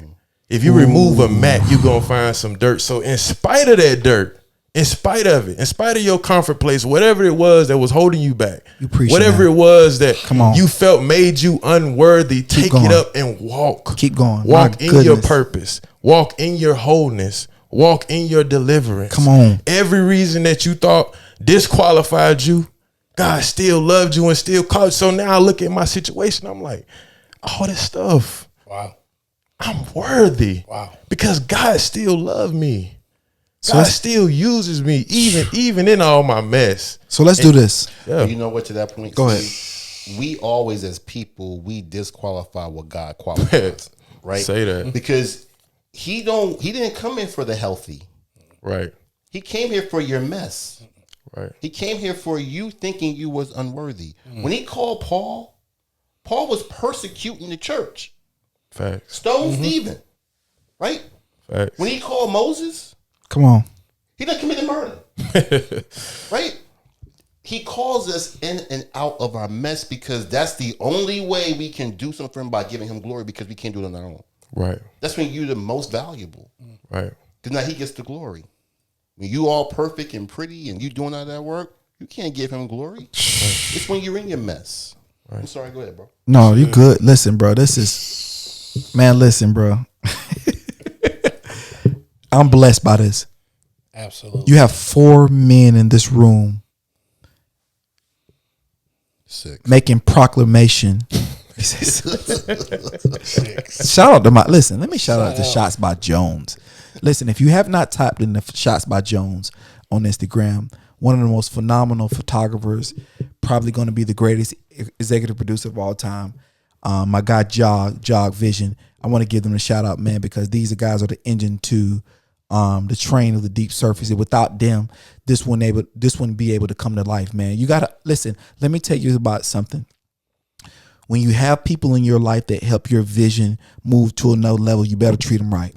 If you remove a mat, you're going to find some dirt. So in spite of that dirt, in spite of it, in spite of your comfort place, whatever it was that was holding you back, whatever it was that you felt made you unworthy, take it up and walk. Keep going. Walk in your purpose. Walk in your wholeness. walk in your deliverance. Come on. Every reason that you thought disqualified you, God still loved you and still called you. So now I look at my situation, I'm like, all this stuff, Wow. I'm worthy. Wow. Because God still loved me. God still uses me, even in all my mess. So let's do this. Yeah. You know what? To that point, Go ahead. We always, as people, we disqualify what God qualifies, right? Say that. Because he didn't come in for the healthy. Right. He came here for your mess. Right. He came here for you thinking you was unworthy. When he called Paul was persecuting the church. Facts. Stone Stephen, right? Facts. When he called Moses, Come on. he done committed murder, right? He calls us in and out of our mess because that's the only way we can do something for him, by giving him glory, because we can't do it on our own. Right. That's when you're the most valuable. Right. Because now he gets the glory. When you all perfect and pretty and you doing all that work, you can't give him glory. It's when you're in your mess. Right. I'm sorry, go ahead, bro. No, you good. Listen, bro. This is, man, listen, bro. I'm blessed by this. Absolutely. You have 4 men in this room 6. making proclamation. Shout out to listen, let me shout out to Shots by Jones. Listen, if you have not typed in the Shots by Jones on Instagram, one of the most phenomenal photographers, probably going to be the greatest executive producer of all time. My guy Jog Vision. I want to give them a shout out, man, because these guys are the engine to the train of the deep surface. And without them, this wouldn't be able to come to life, man. You gotta listen. Let me tell you about something. When you have people in your life that help your vision move to another level, you better treat them right.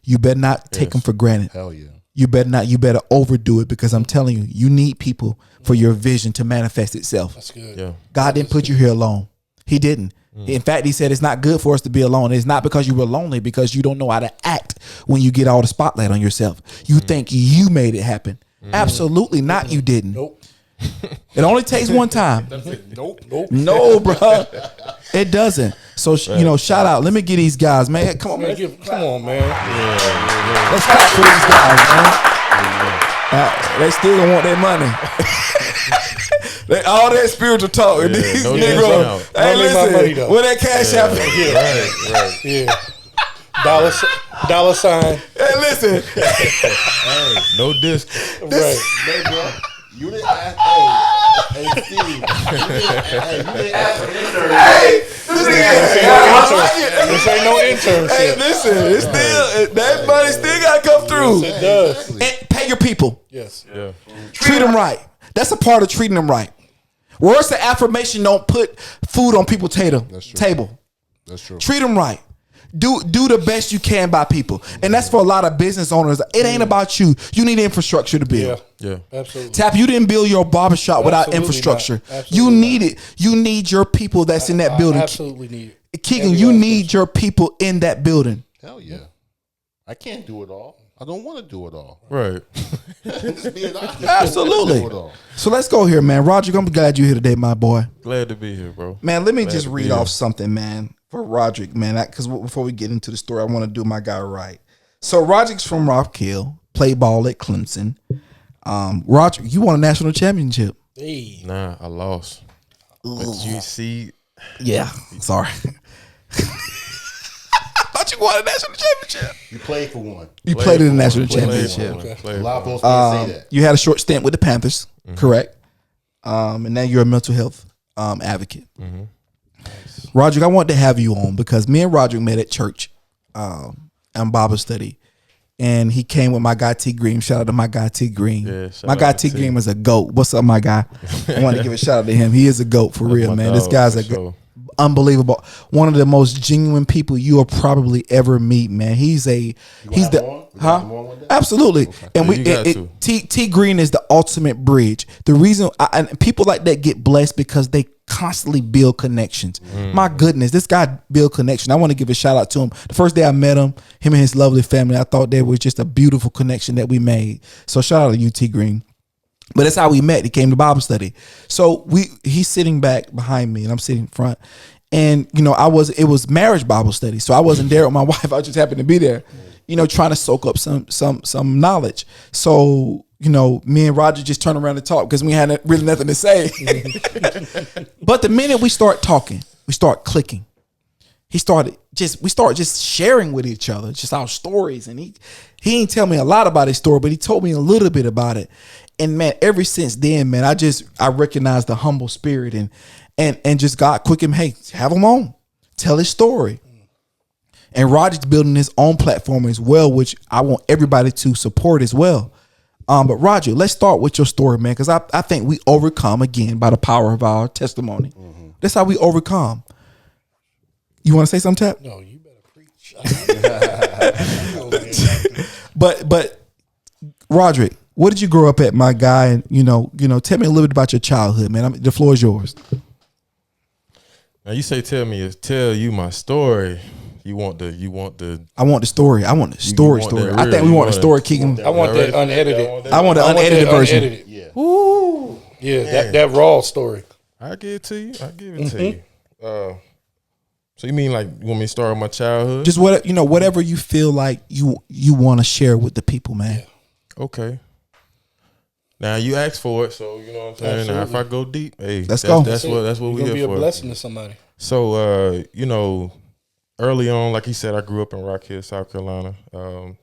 You better not take them for granted. Hell yeah. You better overdo it, because I'm telling you, you need people for your vision to manifest itself. That's good. Yeah. God didn't put you here alone. He didn't. In fact, he said it's not good for us to be alone. It's not because you were lonely, because you don't know how to act when you get all the spotlight on yourself. You think you made it happen. Absolutely not. You didn't. Nope. It only takes one time. Nope. No, bro. It doesn't. So, shout out. Let me get these guys, man. Come on, man. Come on, man. Let's clap for these guys, man. They still gonna want their money. All that spiritual talk. Yeah, These no Negroes. discount. Hey, Don't make my money, listen. though. Where that cash out? Right. Yeah. Dollar sign. Hey, listen. No discount. Right. Hey, bro. You didn't ask. Hey, Steve. You didn't ask for This ain't no internship. Hey, listen. It's still, that money still gotta come through. It does. And pay your people. Yes. Yeah. Treat them right. That's a part of treating them right. Words of affirmation don't put food on people's table. That's true. Treat them right. Do the best you can by people. And that's for a lot of business owners. It ain't about you. You need infrastructure to build. Yeah. Absolutely. Tap, you didn't build your barbershop without Absolutely infrastructure. not. Absolutely You not. need it. You need your people that's in that building. Absolutely need it. Keegan, Every you last need your people in that building. Hell yeah. I can't do it all. I don't want to do it all. Right. Just being honest. Absolutely. I can't do it all. So let's go here, man. Roger, I'm glad you're here today, my boy. Glad to be here, bro. Man, let me Glad just to be read here. off something, man, for Roderick, man. Because before we get into the story, I want to do my guy right. So Roderick's from Rock Hill, played ball at Clemson. Roderick, you won a national championship. Hey. Nah, I lost. But you see, Yeah, sorry. I thought you won a national championship. You played for one. You played in the national played championship. for one. Okay. Played A lot of for one. folks can't say that. You had a short stint with the Panthers, correct? And now you're a mental health advocate. Roderick, I want to have you on because me and Roderick met at church on Bible study. And he came with my guy T Green. Shout out to my guy T Green. Yeah, shout my out guy to T T. Green is a GOAT. What's up, my guy? I want to give a shout out to him. He is a GOAT for real, my man. This dog, guy's for a sure. unbelievable. One of the most genuine people you will probably ever meet, man. He's the have him on? We got him on one day? Absolutely. And Yeah, you got to. T Green is the ultimate bridge. The reason and people like that get blessed because they constantly build connections. My goodness, this guy build connection. I want to give a shout out to him. The first day I met him and his lovely family, I thought there was just a beautiful connection that we made. So shout out to you, T Green. But that's how we met. He came to Bible study. So he's sitting back behind me and I'm sitting in front. And it was marriage Bible study. So I wasn't there with my wife. I just happened to be there. trying to soak up some knowledge. So, me and Roger just turn around and talk because we had really nothing to say. But the minute we start talking, we start clicking. We start just sharing with each other, just our stories. And he didn't tell me a lot about his story, but he told me a little bit about it. And man, ever since then, man, I recognize the humble spirit and just God quick him, hey, have him on, tell his story. And Roger's building his own platform as well, which I want everybody to support as well. But Roger, let's start with your story, man, because I think we overcome again by the power of our testimony. Mm-hmm. That's how we overcome. You want to say something, Tap? No, you better preach. But Roderick, what did you grow up at, my guy? And tell me a little bit about your childhood, man. The floor is yours. Now you say tell you my story. I want the story. I want the story. I think we want the story, Keegan. I want that unedited. I want the unedited version. Yeah. Ooh. Yeah, that raw story. I give it to you. I give it to you. So you mean like you want me to start with my childhood? Just whatever you feel like you want to share with the people, man. Yeah. Okay. Now you asked for it, so you know what I'm saying. Absolutely. Now if I go deep, hey, let's go. That's what we here for. Be a blessing to somebody. So early on, like he said, I grew up in Rock Hill, South Carolina.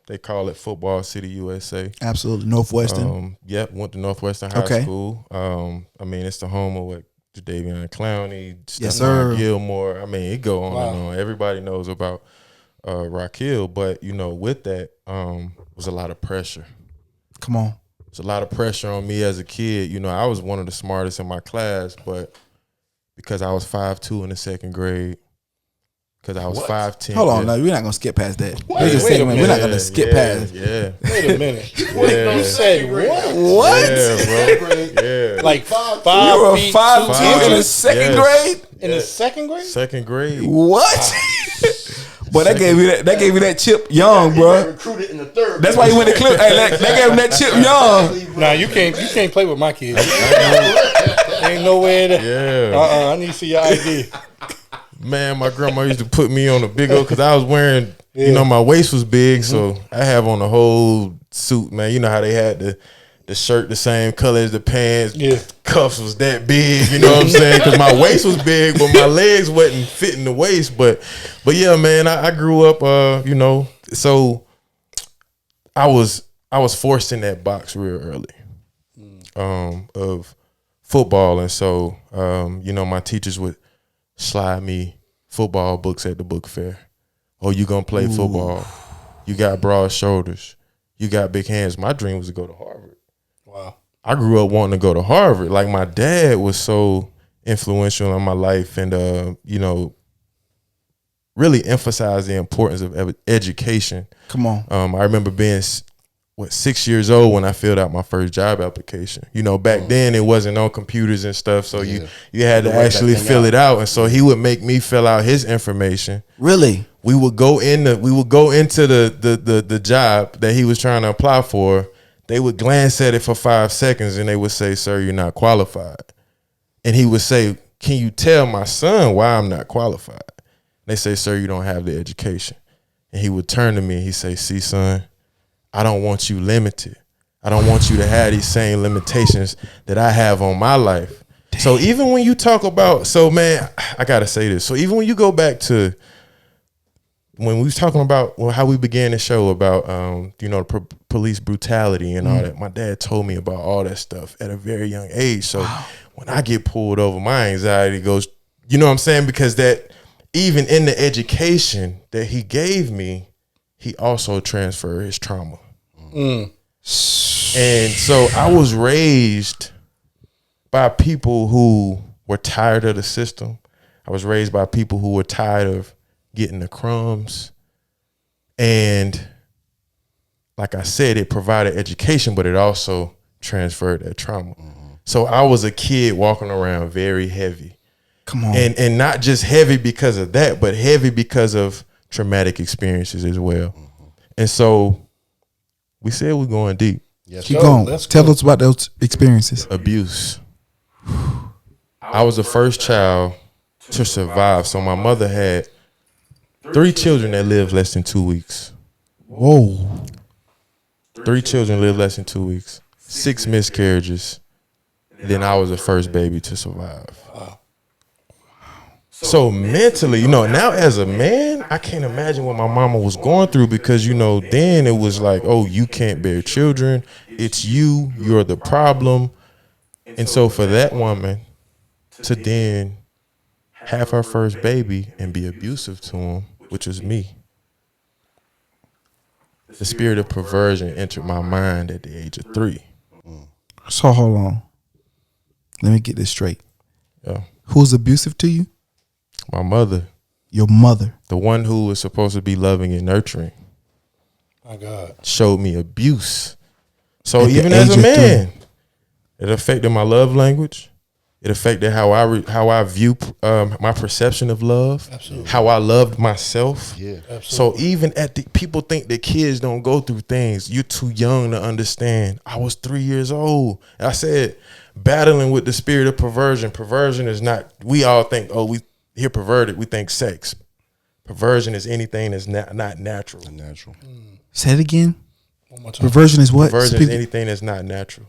They call it Football City, USA. Absolutely, Northwestern. Went to Northwestern High School. It's the home of Jadavion Clowney, yes, sir. Gilmore. It go on and on. Everybody knows about Rock Hill, but with that was a lot of pressure. Come on. It's a lot of pressure on me as a kid. I was one of the smartest in my class, but because I was 5'2" in the second grade, because I was 5'10". Hold on, no, we're not gonna skip past that. Wait a minute. We're not gonna skip past. Yeah. Wait a minute. You said what? What? Yeah, bro. Yeah. Like 5 You were feet, 5'2" in the second grade. In the second grade? Second grade. What? But that gave you that chip young, bro. Recruited in the third. That's why you went to clip. Hey, that gave him that chip young. Nah, you can't play with my kids. Ain't no way to. Yeah. I need to see your ID. Man, my grandma used to put me on a big old because I was wearing, my waist was big, so I have on the whole suit, man. You know how they had the shirt the same color as the pants. Yeah. Cuffs was that big, you know what I'm saying? Because my waist was big, but my legs wasn't fitting the waist. But yeah, man, I grew up, so I was forced in that box real early of football. And so, my teachers would slide me football books at the book fair. Oh, you gonna play football. You got broad shoulders. You got big hands. My dream was to go to Harvard. Wow. I grew up wanting to go to Harvard. Like my dad was so influential in my life and, really emphasized the importance of education. Come on. I remember being 6 years old when I filled out my first job application. Back then it wasn't on computers and stuff, so you had to actually fill it out. And so he would make me fill out his information. Really? We would go into the job that he was trying to apply for. They would glance at it for 5 seconds and they would say, "Sir, you're not qualified." And he would say, "Can you tell my son why I'm not qualified?" They say, "Sir, you don't have the education." And he would turn to me and he say, "See, son, I don't want you limited. I don't want you to have these same limitations that I have on my life." Damn. So even when you talk about, man, I got to say this. So even when you go back to when we was talking about how we began the show about, police brutality and all that, my dad told me about all that stuff at a very young age. So when I get pulled over, my anxiety goes, you know what I'm saying? Because that even in the education that he gave me, he also transferred his trauma. And so I was raised by people who were tired of the system. I was raised by people who were tired of getting the crumbs. And like I said, it provided education, but it also transferred that trauma. So I was a kid walking around very heavy. Come on. And not just heavy because of that, but heavy because of traumatic experiences as well. And so we said we're going deep. Yes, Keep going. Tell us about those experiences. Abuse. I was the first child to survive. So my mother had 3 children that lived less than 2 weeks. Whoa. 3 children lived less than 2 weeks. 6 miscarriages. Then I was the first baby to survive. So mentally, you know, now as a man, I can't imagine what my mama was going through because, you know, then it was like, oh, you can't bear children. It's you're the problem. And so for that woman to then have her first baby and be abusive to him, which was me, the spirit of perversion entered my mind at the age of 3. So hold on. Let me get this straight. Yeah. Who's abusive to you? My mother, Your mother. the one who was supposed to be loving and nurturing, My God. showed me abuse. So At the even as age a of man, it affected my love language. It affected how I view my perception of love. Absolutely. How I loved myself. Yeah. So even at the people think that kids don't go through things. You're too young to understand. I was 3 years old. I said, battling with the spirit of perversion. Perversion is not. We all think, oh, we hear perverted, we think sex. Perversion is anything that's not natural. Natural. Say it again. One more time. Perversion is what? Perversion is Speak- anything that's not natural.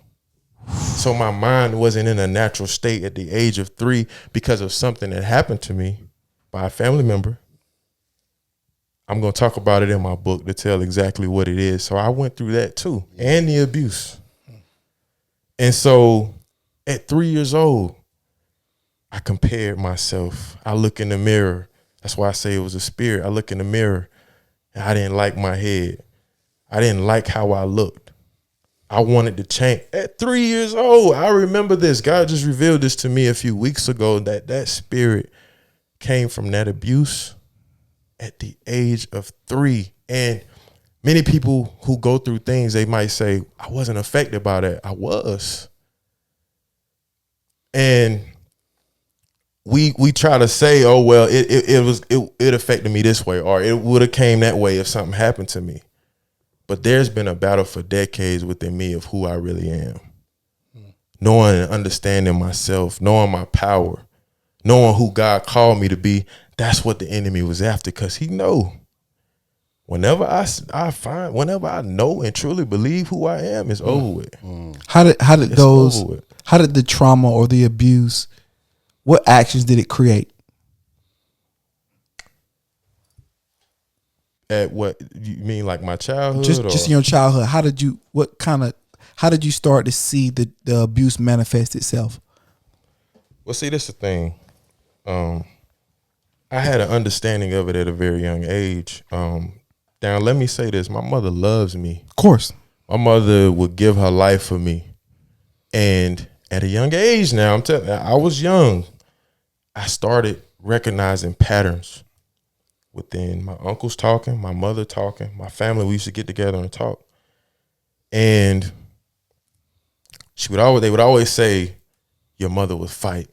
So my mind wasn't in a natural state at the age of 3 because of something that happened to me by a family member. I'm going to talk about it in my book to tell exactly what it is. So I went through that too, and the abuse. And so at 3 years old, I compared myself. I look in the mirror. That's why I say it was a spirit. I look in the mirror and I didn't like my head. I didn't like how I looked. I wanted to change. At 3 years old, I remember this. God just revealed this to me a few weeks ago, that spirit came from that abuse at the age of 3. And many people who go through things, they might say, I wasn't affected by that. I was. And we try to say, oh, well, it affected me this way, or it would have came that way if something happened to me. But there's been a battle for decades within me of who I really am. Knowing and understanding myself, knowing my power, knowing who God called me to be. That's what the enemy was after, because he know. Whenever I know and truly believe who I am, it's over with. How did It's over with. how did the trauma or the abuse, what actions did it create? At what you mean, like my childhood? Just in your childhood, how did you start to see the abuse manifest itself? Well, see, this is the thing. I had an understanding of it at a very young age. Now, let me say this. My mother loves me. Of course. My mother would give her life for me. And at a young age now, I was young. I started recognizing patterns within my uncles talking, my mother talking, my family. We used to get together and talk. And they would always say, your mother would fight.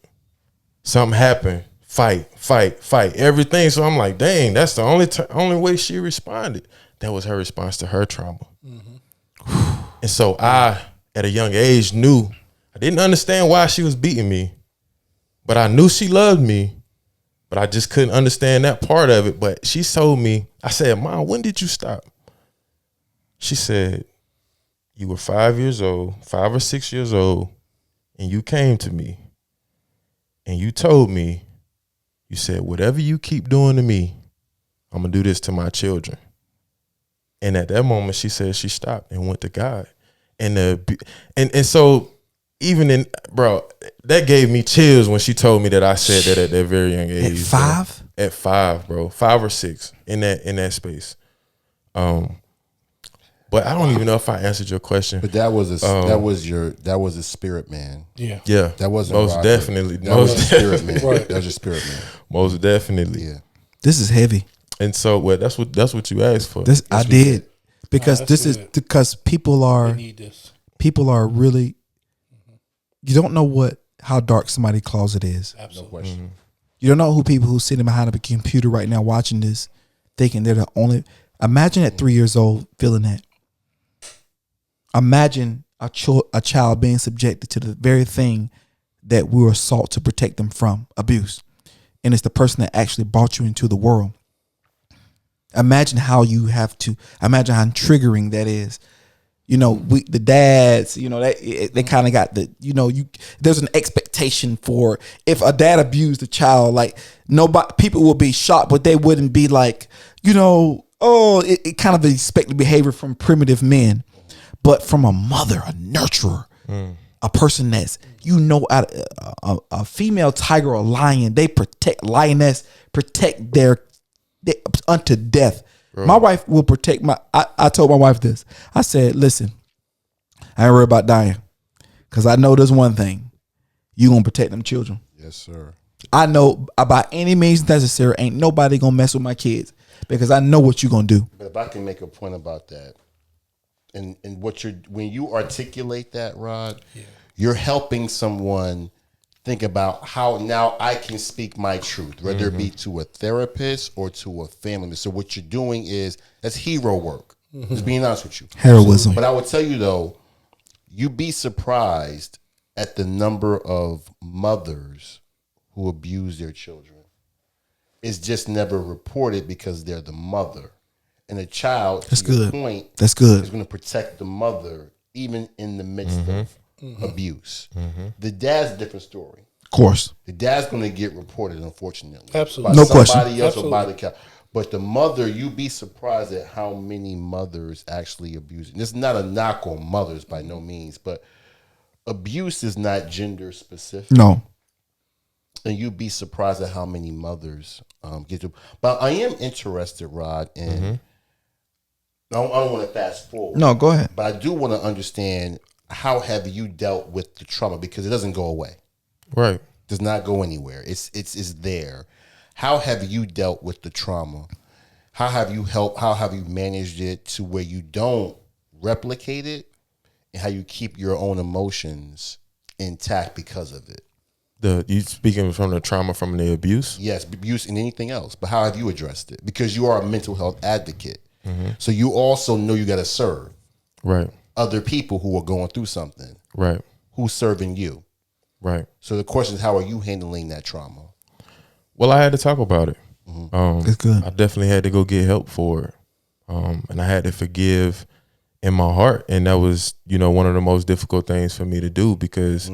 Something happened, fight. Everything. So I'm like, dang, that's the only way she responded. That was her response to her trauma. Mm-hmm. And so I, at a young age, knew, I didn't understand why she was beating me, but I knew she loved me, but I just couldn't understand that part of it. But she told me, I said, Mom, when did you stop? She said, you were 5 or 6 years old, and you came to me and you told me, you said, whatever you keep doing to me, I'm going to do this to my children. And at that moment, she said she stopped and went to God. And so even in, bro, that gave me chills when she told me that I said that at that very young age. At 5? Bro. At 5, bro. 5 or 6 in that space. But I don't even know if I answered your question. But that was a spirit man. Yeah. Yeah. That wasn't most Roderick. definitely. That was a Most spirit man. Right. That was a spirit man. most definitely. Yeah. This is heavy. And so that's what you asked for. This I did because that's this is good. because people I are need this. really. You don't know how dark somebody's closet is. No Absolutely. question. You don't know who people who's sitting behind a computer right now watching this, thinking they're the only. Imagine at 3 years old feeling that. Imagine a child being subjected to the very thing that we were sought to protect them from, abuse. And it's the person that actually brought you into the world. Imagine how triggering that is. You know, the dads, you know, they kind of got there's an expectation for, if a dad abused a child, like, nobody, people will be shocked, but they wouldn't be like, it kind of expected behavior from primitive men. But from a mother, a nurturer, a person that's, a female tiger or lion, they protect, lioness protect their unto death. Bro. My wife will protect I told my wife this. I said, listen, I ain't worried about dying, because I know there's one thing. You gonna protect them children. Yes, sir. I know by any means necessary, ain't nobody gonna mess with my kids, because I know what you gonna do. But if I can make a point about that, and when you articulate that, Rod, you're helping someone think about how now I can speak my truth, whether it be to a therapist or to a family. So what you're doing that's hero work. Just being honest with you. Heroism. But I would tell you though, you'd be surprised at the number of mothers who abuse their children. It's just never reported because they're the mother. And a child, that's to good. Your point, that's good. is going to protect the mother even in the midst of abuse. The dad's a different story. Of course. The dad's going to get reported, unfortunately. Absolutely. No question. Somebody else or by the cow. But the mother, you'd be surprised at how many mothers actually abuse. And this is not a knock on mothers by no means, but abuse is not gender specific. No. And you'd be surprised at how many mothers get to. But I am interested, Rod, in. I don't want to fast forward. No, go ahead. But I do want to understand, how have you dealt with the trauma? Because it doesn't go away. Right. It does not go anywhere. It's there. How have you dealt with the trauma? How have you helped? How have you managed it to where you don't replicate it, and how you keep your own emotions intact because of it? You speaking from the trauma from the abuse? Yes, abuse and anything else. But how have you addressed it? Because you are a mental health advocate. So you also know you got to serve other people who are going through something. Right. Who's serving you. Right. So the question is, how are you handling that trauma? Well, I had to talk about it. That's good. I definitely had to go get help for it. And I had to forgive in my heart. And that was, one of the most difficult things for me to do, because,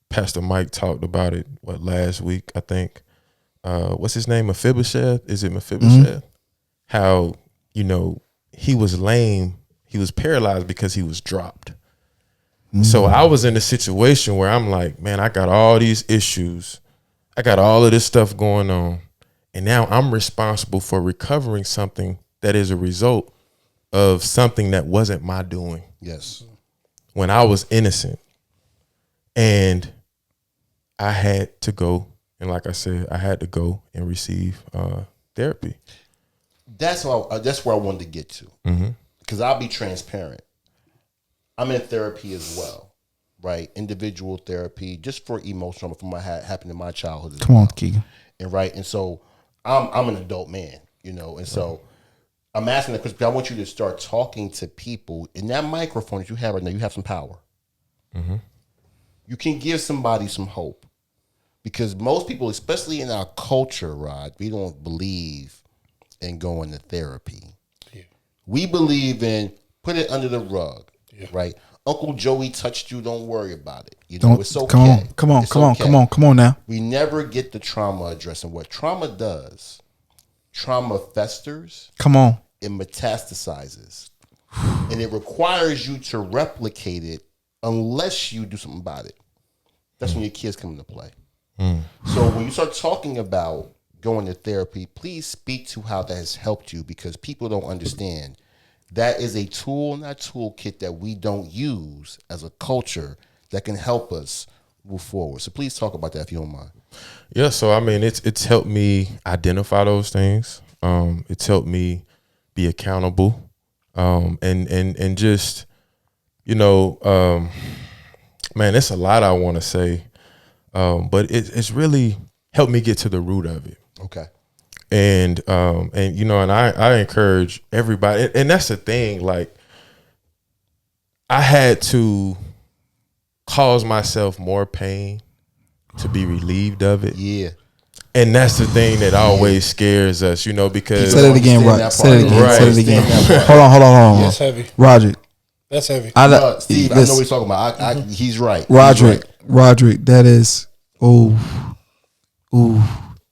Pastor Mike talked about it, last week, I think. What's his name? Mephibosheth? Is it Mephibosheth? How, he was lame. He was paralyzed because he was dropped. So I was in a situation where I'm like, man, I got all these issues. I got all of this stuff going on. And now I'm responsible for recovering something that is a result of something that wasn't my doing. Yes. When I was innocent. And I had to go. And like I said, I had to go and receive therapy. That's where I wanted to get to. Because I'll be transparent. I'm in therapy as well, right? Individual therapy, just for emotional, from what happened in my childhood. Come on, Keegan. And so I'm an adult man, and so I'm asking the question, because I want you to start talking to people. In that microphone that you have right now, you have some power. You can give somebody some hope. Because most people, especially in our culture, Rod, we don't believe in going to therapy. Yeah. We believe in put it under the rug, right? Uncle Joey touched you, don't worry about it. It's okay. Come on now. We never get the trauma addressed. And what trauma does, trauma festers. Come on. It metastasizes. And it requires you to replicate it unless you do something about it. That's when your kids come into play. So when you start talking about going to therapy, please speak to how that has helped you, because people don't understand that is a tool, not toolkit, that we don't use as a culture that can help us move forward. So please talk about that if you don't mind. Yeah, so I mean, it's helped me identify those things. It's helped me be accountable, and just man, it's a lot I want to say. But it's really helped me get to the root of it. Okay. And I encourage everybody, and that's the thing, like, I had to cause myself more pain to be relieved of it. Yeah. And that's the thing that always scares us, you know, because Say it again, Understand Say it that again. part. Say it Right. again. Understand that Hold on. That's heavy. Roderick. That's heavy. Steve, I know what he's talking about. He's right. Roderick, that is,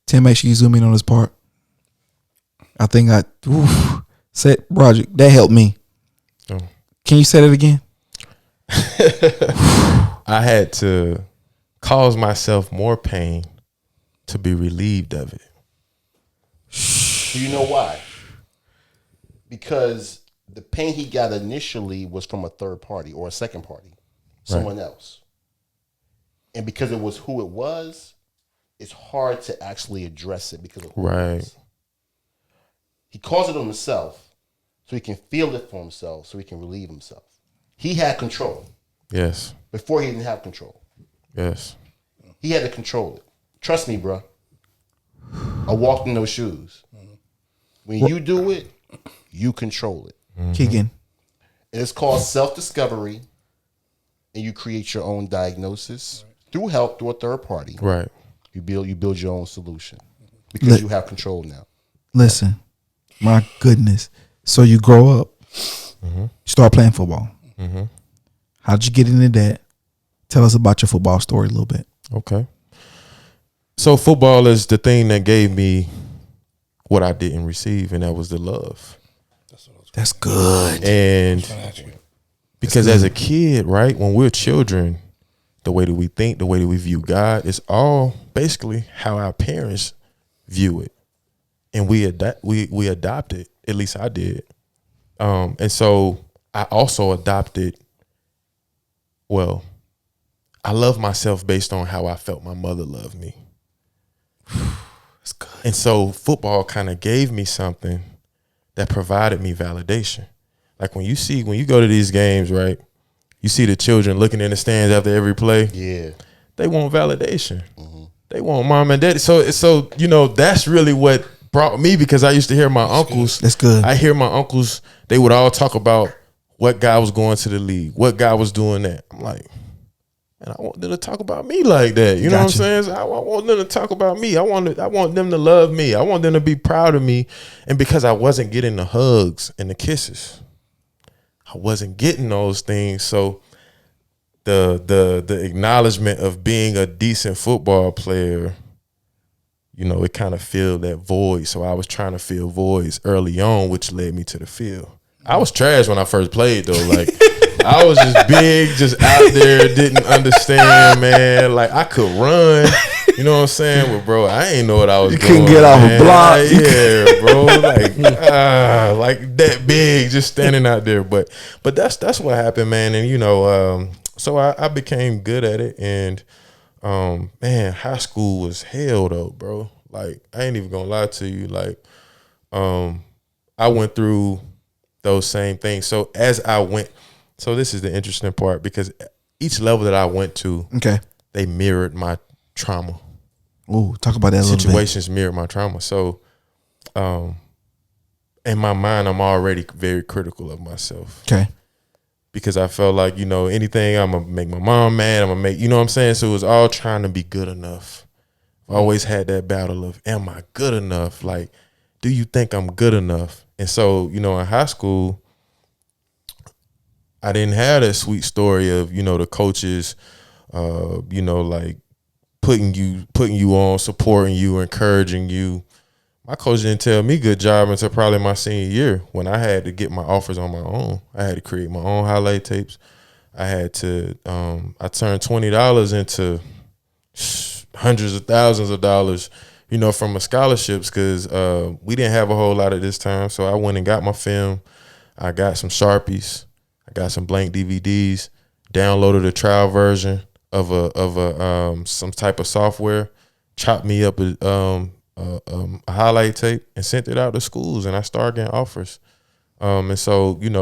Tim, make sure you zoom in on this part. I think said, Roderick, that helped me. Oh. Can you say that again? I had to cause myself more pain to be relieved of it. Do you know why? Because the pain he got initially was from a third party or a second party, someone else. And because it was who it was, it's hard to actually address it because of who it was. He caused it on himself so he can feel it for himself, so he can relieve himself. He had control. Yes. Before he didn't have control. Yes. He had to control it. Trust me, bro. I walked in those shoes. When you do it, you control it. Keegan. It's called self-discovery, and you create your own diagnosis through help through a third party. Right. You build your own solution because you have control now. Listen, my goodness. So you grow up, you start playing football. How'd you get into that? Tell us about your football story a little bit. Okay. So football is the thing that gave me what I didn't receive, and that was the love. That's good. And because as a kid, right, when we're children, the way that we think, the way that we view God, is all basically how our parents view it, and we adopt it. At least I did, and so I also adopted. Well, I love myself based on how I felt my mother loved me. That's good. And so football kind of gave me something that provided me validation. Like when you go to these games, right? You see the children looking in the stands after every play. Yeah. They want validation. They want mom and daddy. So that's really what brought me, because I used to hear my uncles. That's good. I hear my uncles, they would all talk about what guy was going to the league, what guy was doing that. I'm like, and I want them to talk about me like that. You know what I'm saying? So I want them to talk about me. I want them to love me. I want them to be proud of me. And because I wasn't getting the hugs and the kisses, I wasn't getting those things. So the acknowledgement of being a decent football player, it kind of filled that void. So I was trying to fill voids early on, which led me to the field. I was trash when I first played, though. Like, I was just big, just out there, didn't understand, man. Like, I could run, you know what I'm saying? But, bro, I ain't know what I was doing. Couldn't get off a block. Yeah, bro. Like that big, just standing out there. But that's what happened, man. And, so I became good at it. And, man, high school was hell, though, bro. Like, I ain't even gonna lie to you. Like, I went through those same things. So as I went, so this is the interesting part, because each level that I went to, they mirrored my trauma. Ooh, talk about that a little bit. Situations mirrored my trauma. So, in my mind, I'm already very critical of myself. Okay. Because I felt like, anything, I'm going to make my mom mad. I'm going to make, you know what I'm saying? So it was all trying to be good enough. I always had that battle of, am I good enough? Like, do you think I'm good enough? And so, in high school, I didn't have that sweet story of, the coaches, like putting you on, supporting you, encouraging you. My coach didn't tell me good job until probably my senior year, when I had to get my offers on my own. I had to create my own highlight tapes. I had to, I turned $20 into hundreds of thousands of dollars, from my scholarships, because we didn't have a whole lot at this time. So I went and got my film. I got some Sharpies. I got some blank DVDs. Downloaded a trial version of a some type of software. Chopped me up a highlight tape and sent it out to schools. And I started getting offers. And so And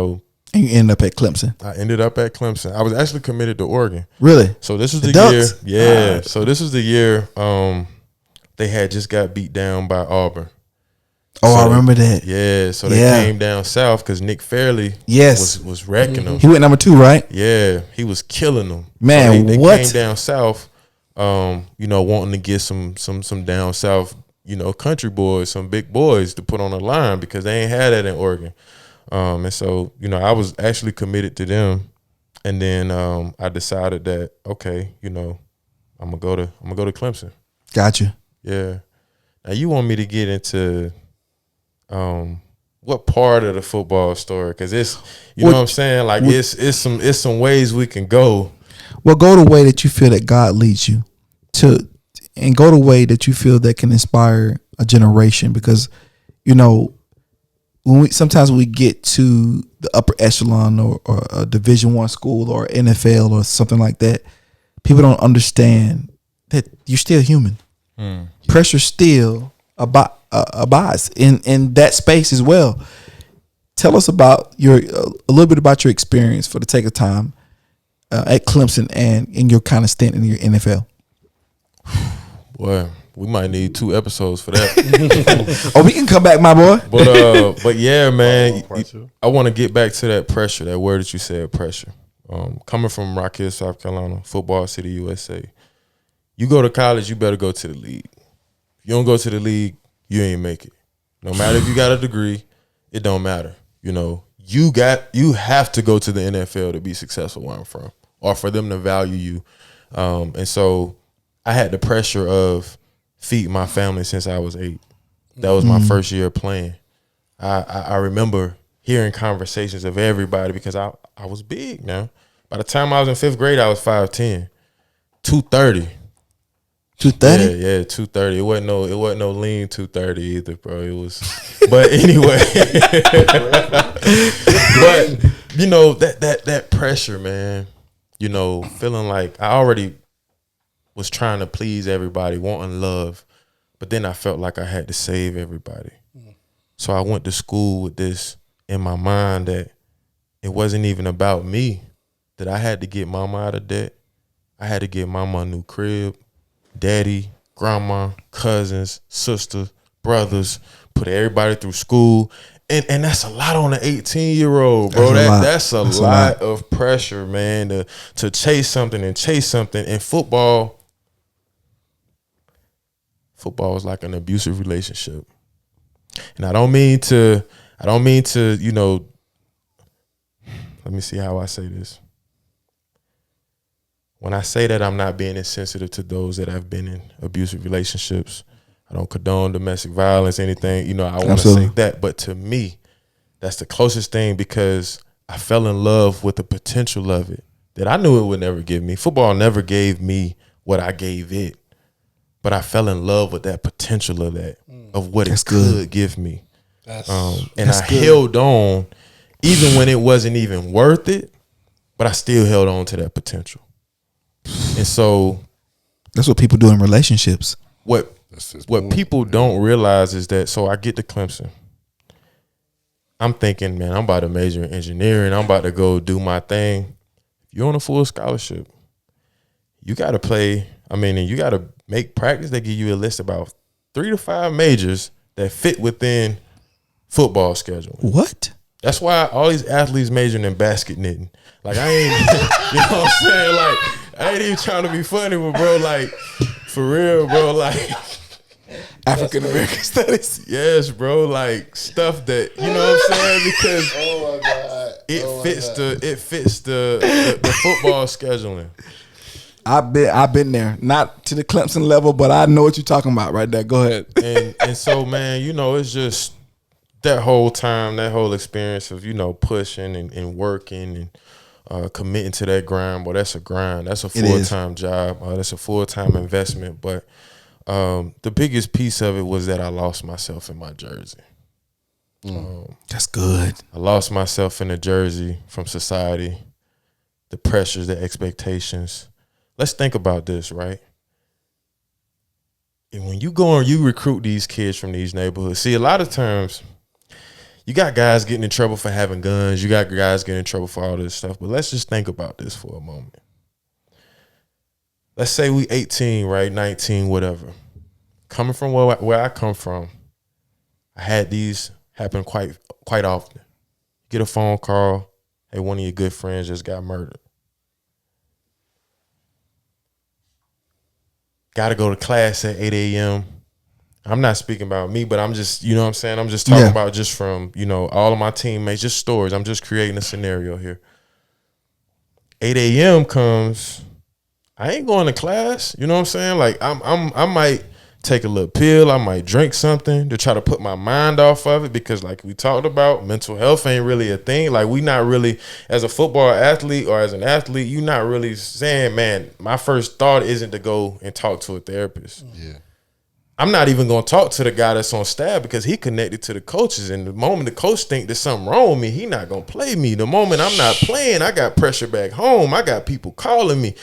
you ended up at Clemson. I ended up at Clemson. I was actually committed to Oregon. Really? So this was the Ducks? year. Yeah. So this was the year they had just got beat down by Auburn. Oh, I remember that. Yeah. So they came down south because Nick Fairley was wrecking them. He went number 2, right? Yeah. He was killing them. Man, so they what? came down south wanting to get some down south, country boys, some big boys to put on the line because they ain't had that in Oregon. And so, I was actually committed to them. And then I decided that, okay, I'm gonna go to Clemson. Gotcha. Yeah. Now you want me to get into what part of the football story? Because it's know what I'm saying? Like it's some ways we can go. Well, go the way that you feel that God leads you to, and go the way that you feel that can inspire a generation. Because, sometimes we get to the upper echelon or a Division I school or NFL or something like that, people don't understand that you're still human. Pressure still abides in that space as well. Tell us about a little bit about your experience for the sake of time at Clemson and in your kind of stint in your NFL. Boy, we might need 2 episodes for that. Oh, we can come back, my boy. But yeah, man, I want to get back to that pressure, that word that you said, pressure. Coming from Rock Hill, South Carolina, football city, USA. You go to college, you better go to the league. If you don't go to the league, you ain't make it. No matter if you got a degree, it don't matter. You have to go to the NFL to be successful where I'm from, or for them to value you. And so I had the pressure of feeding my family since I was 8. That was my first year playing. I remember hearing conversations of everybody because I was big now. By the time I was in 5th grade, I was 5'10", 230. 230? Yeah, 230. It wasn't no lean 230 either, bro. It was, but anyway. But that pressure, man. Feeling like I already was trying to please everybody, wanting love, but then I felt like I had to save everybody. So I went to school with this in my mind that it wasn't even about me, that I had to get mama out of debt. I had to get mama a new crib, daddy, grandma, cousins, sisters, brothers, put everybody through school. And that's a lot on an 18-year-old, bro. That's a lot of pressure, man, to chase something. And football is like an abusive relationship. And I don't mean to, let me see how I say this. When I say that, I'm not being insensitive to those that have been in abusive relationships. I don't condone domestic violence, anything. I want to say that. But to me, that's the closest thing because I fell in love with the potential of it that I knew it would never give me. Football never gave me what I gave it. But I fell in love with that potential of that, of what it could give me. And I held on even when it wasn't even worth it, but I still held on to that potential. And so that's what people do in relationships. What people don't realize is that, so I get to Clemson. I'm thinking, man, I'm about to major in engineering. I'm about to go do my thing. You're on a full scholarship. You got to play. And you got to make practice. They give you a list about 3 to 5 majors that fit within football schedule. What? That's why all these athletes majoring in basket knitting. Like, I ain't, you know what I'm saying? Like, I ain't even trying to be funny, but bro, like, for real, bro, like, African American studies. Yes, bro, like stuff that, you know what I'm saying? Because oh my God. It fits the football scheduling. I've been there, not to the Clemson level, but I know what you're talking about right there. Go ahead. And so, man, it's just that whole time, that whole experience of pushing and working and committing to that grind. Well, that's a grind. That's a full-time job. That's a full-time investment. But the biggest piece of it was that I lost myself in my jersey. That's good. I lost myself in the jersey from society, the pressures, the expectations. Let's think about this, right? And when you go and you recruit these kids from these neighborhoods, see, a lot of times you got guys getting in trouble for having guns. You got guys getting in trouble for all this stuff. But let's just think about this for a moment. Let's say we 18, right? 19, whatever. Coming from where I come from, I had these happen quite often. You get a phone call, hey, one of your good friends just got murdered. got to go to class at 8 a.m. I'm not speaking about me, but I'm just, you know what I'm saying? I'm just talking about just from, all of my teammates, just stories. I'm just creating a scenario here. 8 a.m. comes, I ain't going to class. You know what I'm saying? Like I might take a little pill. I might drink something to try to put my mind off of it, because like we talked about, mental health ain't really a thing. Like we not really, as a football athlete or as an athlete, you not really saying, man, my first thought isn't to go and talk to a therapist. Yeah. I'm not even going to talk to the guy that's on staff, because he connected to the coaches. And the moment the coach think there's something wrong with me, he not going to play me. The moment I'm not playing, I got pressure back home. I got people calling me.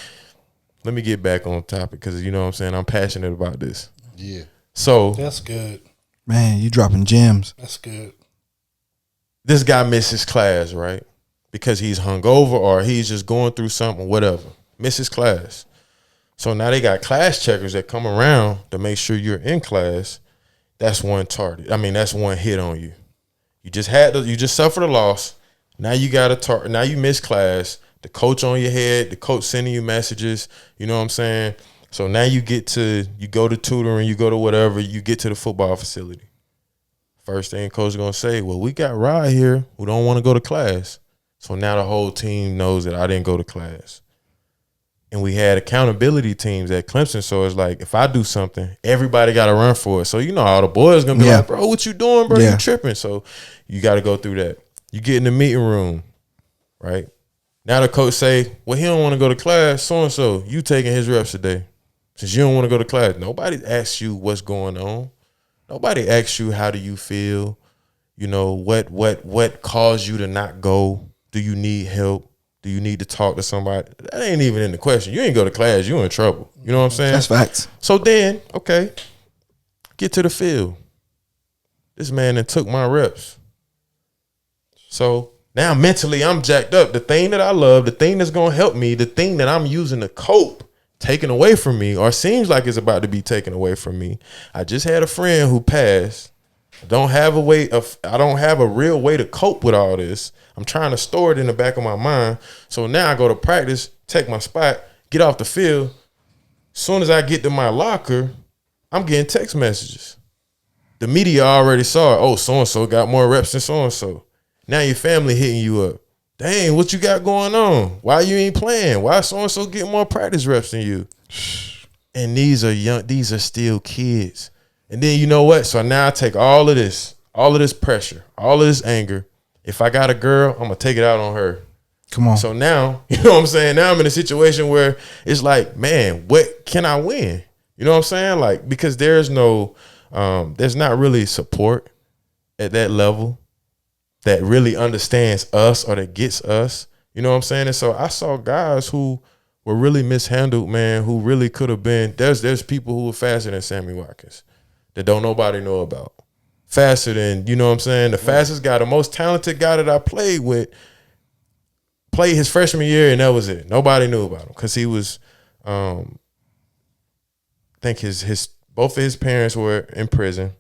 Let me get back on topic, because you know what I'm saying, I'm passionate about this. Yeah. So That's good. Man, you dropping gems. That's good. this guy misses class, right? Because he's hungover or he's just going through something, whatever. Misses class. So now they got class checkers that come around to make sure you're in class. That's one target. I mean, that's one hit on you. You just suffered a loss. Now you got a target. Now you miss class. The coach on your head. The coach sending you messages. You know what I'm saying? So now you go to tutoring, you go to whatever, you get to the football facility. First thing coach is gonna say, well, we got Rod here who don't want to go to class. So now the whole team knows that I didn't go to class. And we had accountability teams at Clemson. So it's like, if I do something, everybody got to run for it. So, all the boys going to be like, bro, what you doing, bro? You tripping. So you got to go through that. You get in the meeting room, right? Now the coach say, well, he don't want to go to class. So-and-so, you taking his reps today. Since you don't want to go to class, nobody asks you what's going on. Nobody asks you, how do you feel? What caused you to not go? Do you need help? Do you need to talk to somebody? That ain't even in the question. You ain't go to class, you in trouble. You know what I'm saying? That's facts. So then, okay, get to the field. This man then took my reps. So now mentally I'm jacked up. The thing that I love, the thing that's going to help me, the thing that I'm using to cope, taken away from me, or seems like it's about to be taken away from me. I just had a friend who passed. I don't have a real way to cope with all this. I'm trying to store it in the back of my mind. So now I go to practice, take my spot, get off the field. As soon as I get to my locker, I'm getting text messages. The media already saw it. Oh, so-and-so got more reps than so-and-so. Now your family hitting you up. Dang, what you got going on? Why you ain't playing? Why so-and-so getting more practice reps than you? And these are still kids. And then you know what? So now I take all of this pressure, all of this anger. If I got a girl, I'm going to take it out on her. Come on. So now, you know what I'm saying? Now I'm in a situation where it's like, man, what can I win? You know what I'm saying? Like, because there's not really support at that level that really understands us or that gets us. You know what I'm saying? And so I saw guys who were really mishandled, man, who really could have been, there's people who were faster than Sammy Watkins that don't nobody know about. Faster than, you know what I'm saying, the fastest guy, the most talented guy that I played with, played his freshman year, and that was it. Nobody knew about him because he was, I think both of his parents were in prison,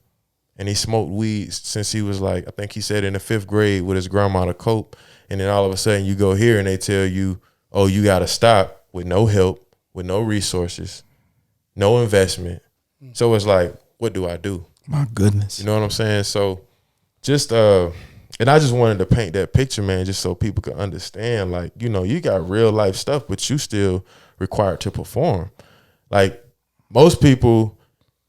and he smoked weed since he was like, I think he said in the 5th grade with his grandma to cope, and then all of a sudden you go here and they tell you, oh, you got to stop with no help, with no resources, no investment. So it's like, what do I do? My goodness. You know what I'm saying? So just and I just wanted to paint that picture, man, just so people could understand, like, you got real life stuff, but you still required to perform. Like most people,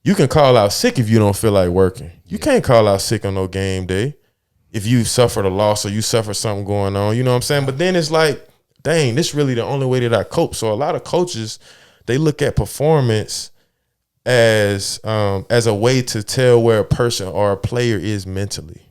you can call out sick if you don't feel like working. You can't call out sick on no game day if you suffered a loss or you suffered something going on, you know what I'm saying? But then it's like, dang, this really the only way that I cope. So a lot of coaches, they look at performance as a way to tell where a person or a player is mentally,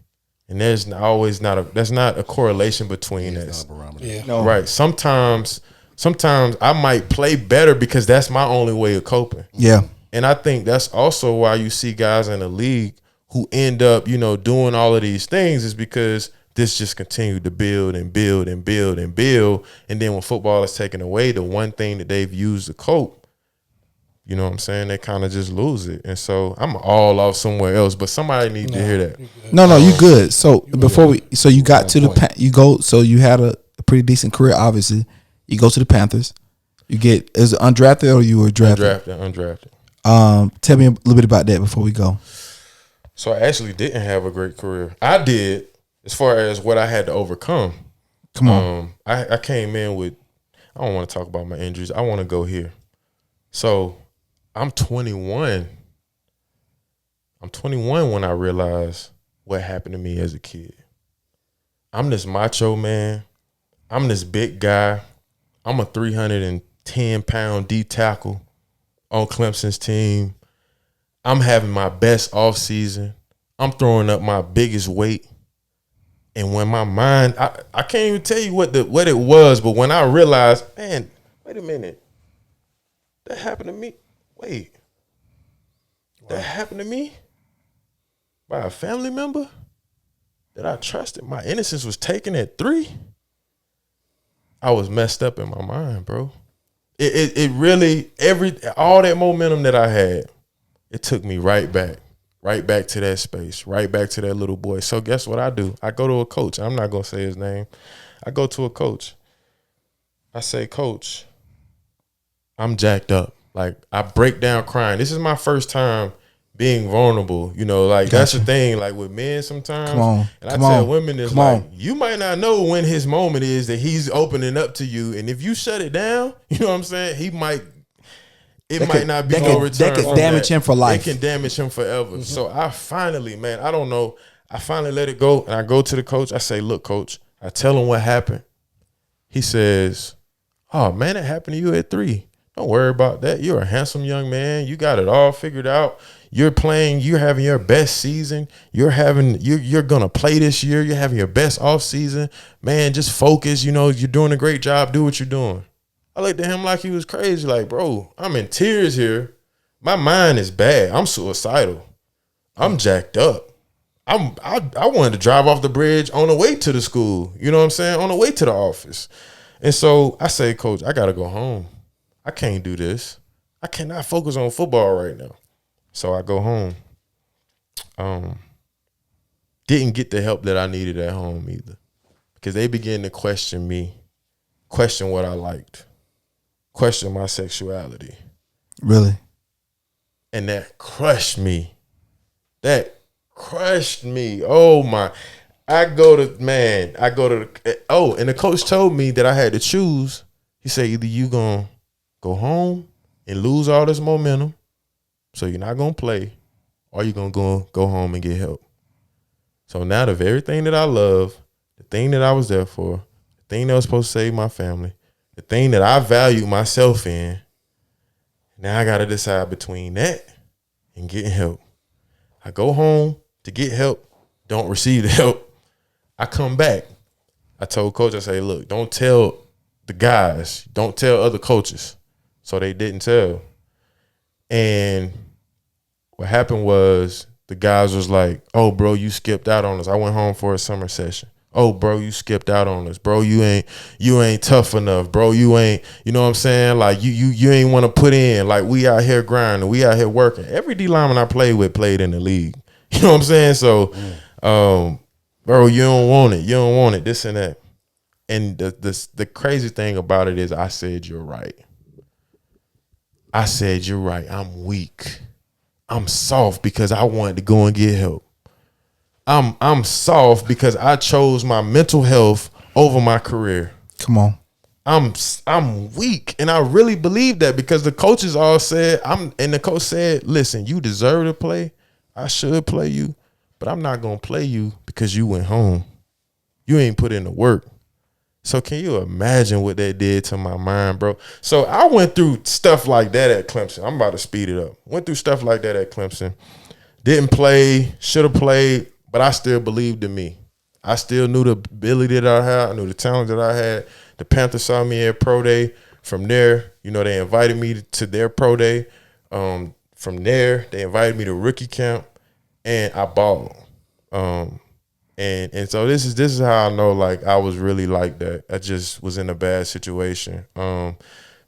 and there's not a correlation between that. Yeah. No. Right. Sometimes I might play better because that's my only way of coping. Yeah. And I think that's also why you see guys in the league who end up, doing all of these things, is because this just continued to build and build and build and build, and then when football is taken away, the one thing that they've used to cope, you know what I'm saying, they kind of just lose it. And so I'm all off somewhere else, but somebody need to hear that. No, you good. So you got to so you had a pretty decent career, obviously. You go to the Panthers. You get, is it undrafted or you were drafted? Undrafted. Tell me a little bit about that before we go. So I actually didn't have a great career. I did, as far as what I had to overcome. Come on. I came in with, I don't want to talk about my injuries. I want to go here. So I'm 21. I'm 21 when I realized what happened to me as a kid. I'm this macho man. I'm this big guy. I'm a 310-pound D tackle on Clemson's team. I'm having my best off season. I'm throwing up my biggest weight. And when my mind, I can't even tell you what it was, but when I realized, man, wait a minute. That happened to me. Wait. That happened to me by a family member that I trusted. My innocence was taken at 3. I was messed up in my mind, bro. It really, all that momentum that I had, it took me right back to that space, right back to that little boy. So guess what I do? I go to a coach. I'm not going to say his name. I go to a coach. I say, Coach, I'm jacked up. Like, I break down crying. This is my first time being vulnerable. You know, like, that's the thing. Like, with men sometimes. Come on. And I tell women, it's like, you might not know when his moment is that he's opening up to you. And if you shut it down, you know what I'm saying? It might not be no return. That could damage him for life. It can damage him forever. So I finally, man, I don't know. I finally let it go. And I go to the coach. I say, look, coach, I tell him what happened. He says, oh, man, it happened to you at 3. Don't worry about that. You're a handsome young man. You got it all figured out. You're playing. You're having your best season. You're gonna play this year. You're having your best off season. Man, just focus. You know, you're doing a great job. Do what you're doing. I looked at him like he was crazy. Like, bro, I'm in tears here. My mind is bad. I'm suicidal. I'm jacked up. I wanted to drive off the bridge on the way to the school. You know what I'm saying? On the way to the office. And so I say, Coach, I gotta go home. I can't do this. I cannot focus on football right now. So I go home. Didn't get the help that I needed at home either. Because they began to question me, question what I liked, question my sexuality. Really? And that crushed me. Oh my. and the coach told me that I had to choose. He said, either you gonna go home and lose all this momentum, so you're not gonna play, or you're gonna go home and get help. So now the very thing that I love, the thing that I was there for, the thing that was supposed to save my family, the thing that I value myself in, now I gotta decide between that and getting help. I go home to get help, don't receive the help. I come back. I told coach, I say, look, don't tell the guys, don't tell other coaches. So they didn't tell. And what happened was the guys was like, oh, bro, you skipped out on us. I went home for a summer session. Oh, bro, you skipped out on us. Bro, you ain't tough enough. Bro, you ain't, you know what I'm saying? Like, you ain't want to put in. Like, we out here grinding. We out here working. Every D lineman I played with played in the league. You know what I'm saying? So, bro, you don't want it. You don't want it, this and that. And the crazy thing about it is I said, you're right. I said, you're right. I'm weak. I'm soft because I wanted to go and get help. I'm soft because I chose my mental health over my career. Come on. I'm weak, and I really believe that because the coaches all said and the coach said, listen, you deserve to play. I should play you, but I'm not gonna play you because you went home. You ain't put in the work. So can you imagine what that did to my mind, bro? So I went through stuff like that at Clemson. I'm about to speed it up. Went through stuff like that at Clemson. Didn't play, should have played, but I still believed in me. I still knew the ability that I had. I knew the talent that I had. The Panthers saw me at Pro Day. From there, they invited me to their Pro Day. From there, they invited me to rookie camp, and I balled. And so this is how I know, like, I was really like that. I just was in a bad situation.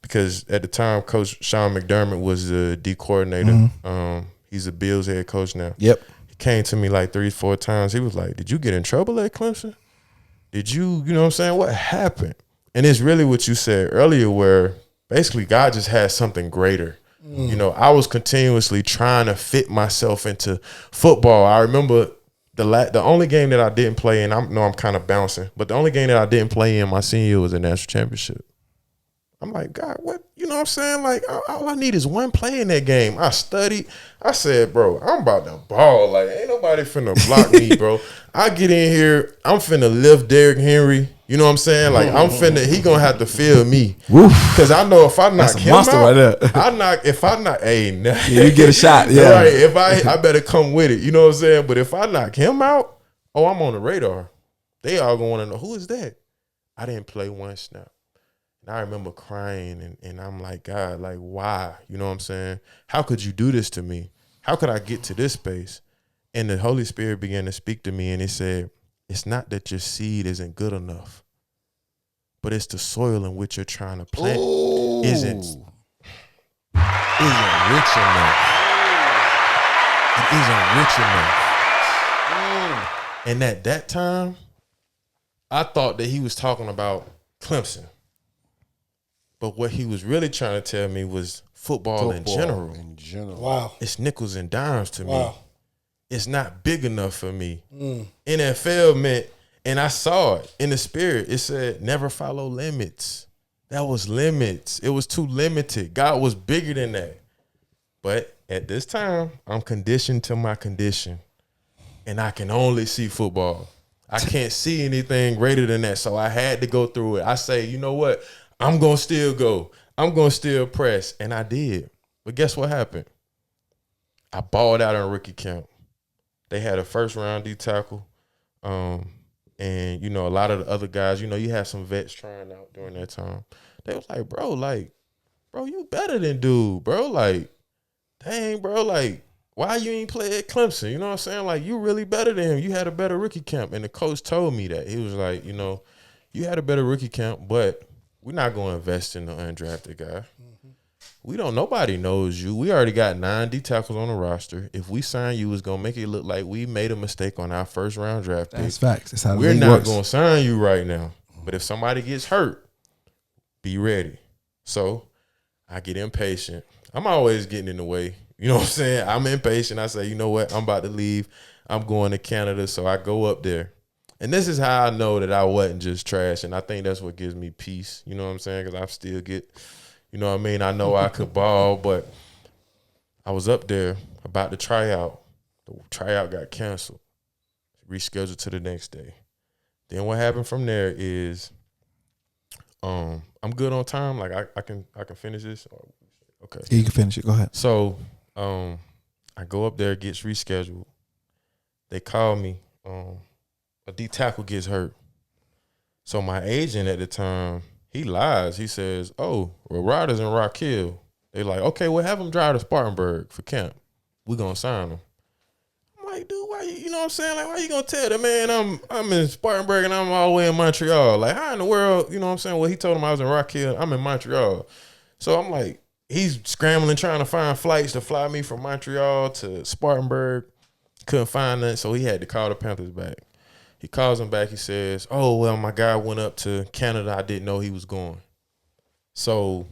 Because at the time, Coach Sean McDermott was the D coordinator. Mm-hmm. He's a Bills head coach now. Yep. He came to me like 3-4 times. He was like, did you get in trouble at Clemson? Did you know what I'm saying? What happened? And it's really what you said earlier, where basically God just had something greater. You know, I was continuously trying to fit myself into football. I remember the only game that I didn't play in, I'm kind of bouncing, but the only game that I didn't play in my senior year was a national championship. I'm like, God, what? You know what I'm saying? Like, all I need is one play in that game. I studied. I said, bro, I'm about to ball. Like, ain't nobody finna block me, bro. I get in here, I'm finna lift Derrick Henry. You know what I'm saying? Like, he gonna have to feel me. Because I know if I knock him out, right there. hey, Yeah, you get a shot. Yeah. Right. If I better come with it. You know what I'm saying? But if I knock him out, I'm on the radar. They all gonna wanna know, who is that? I didn't play one snap. And I remember crying and I'm like, God, like, why? You know what I'm saying? How could you do this to me? How could I get to this space? And the Holy Spirit began to speak to me and he said, it's not that your seed isn't good enough, but it's the soil in which you're trying to plant isn't rich enough. It isn't rich enough. And at that time, I thought that he was talking about Clemson. But what he was really trying to tell me was football in general. Wow. It's nickels and dimes to me. Wow. It's not big enough for me. NFL meant, and I saw it in the spirit, it said, never follow limits. That was limits. It was too limited. God was bigger than that. But at this time, I'm conditioned to my condition. And I can only see football. I can't see anything greater than that. So I had to go through it. I say, you know what? I'm going to still go. I'm going to still press. And I did. But guess what happened? I balled out in rookie camp. They had a first-round D tackle. And, you know, a lot of the other guys, you know, you had some vets trying out during that time. They was like, bro, you better than dude, bro. Like, dang, bro, like, why you ain't play at Clemson? You know what I'm saying? Like, you really better than him. You had a better rookie camp. And the coach told me that. He was like, you know, you had a better rookie camp, but we're not going to invest in the undrafted guy. Nobody knows you. We already got 9 D tackles on the roster. If we sign you, it's going to make it look like we made a mistake on our first round draft pick. That's facts. That's how the We're league not works. going to sign you right now. But if somebody gets hurt, be ready. So I get impatient. I'm always getting in the way. You know what I'm saying? I'm impatient. I say, you know what? I'm about to leave. I'm going to Canada. So I go up there. And this is how I know that I wasn't just trash. And I think that's what gives me peace. You know what I'm saying? Because I still get, you know what I mean? I know I could ball, but I was up there about to try out. The tryout got canceled, rescheduled to the next day. Then what happened from there is I'm good on time. Like I can finish this. Okay. Yeah, you can finish it. Go ahead. So I go up there, it gets rescheduled. They call me. A D tackle gets hurt. So my agent at the time, he lies. He says, well, Roderick's in Rock Hill. They like, okay, well, have him drive to Spartanburg for camp. We're going to sign him. I'm like, dude, why you know what I'm saying? Like, why you going to tell the man I'm in Spartanburg and I'm all the way in Montreal? Like, how in the world, you know what I'm saying? Well, he told him I was in Rock Hill. I'm in Montreal. So I'm like, he's scrambling, trying to find flights to fly me from Montreal to Spartanburg. Couldn't find none, so he had to call the Panthers back. He calls him back. He says, oh, well, my guy went up to Canada. I didn't know he was going. So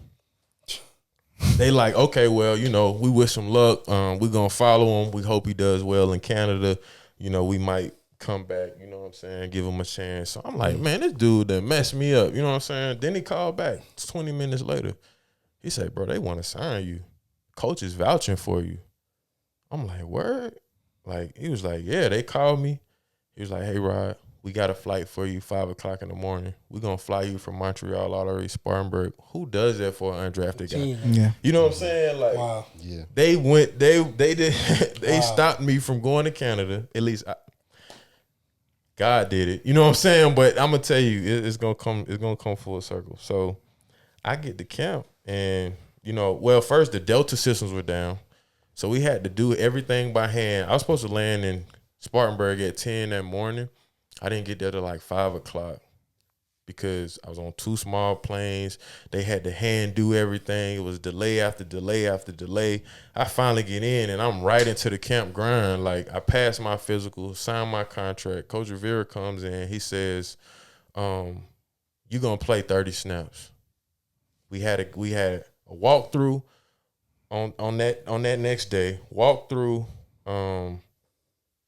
they like, okay, well, you know, we wish him luck. We're going to follow him. We hope he does well in Canada. You know, we might come back, you know what I'm saying, give him a chance. So I'm like, man, this dude that messed me up. You know what I'm saying? Then he called back 20 minutes later. He said, bro, they want to sign you. Coach is vouching for you. I'm like, word? Like, he was like, yeah, they called me. He was like, hey, Rod, we got a flight for you 5 o'clock in the morning. We're going to fly you from Montreal all the way to Spartanburg. Who does that for an undrafted guy? Yeah. You know what I'm saying? Like, Wow. Yeah. they went, they did, they stopped me from going to Canada. At least God did it. You know what I'm saying? But I'm going to tell you, it's going to come full circle. So I get to camp and, you know, well, first the Delta systems were down. So we had to do everything by hand. I was supposed to land in Spartanburg at 10 that morning. I didn't get there till like 5 o'clock because I was on 2 small planes. They had to hand do everything. It was delay after delay after delay. I finally get in and I'm right into the camp grind. Like I passed my physical, signed my contract. Coach Rivera comes in. He says, you're going to play 30 snaps. We had a walkthrough on that next day, walk through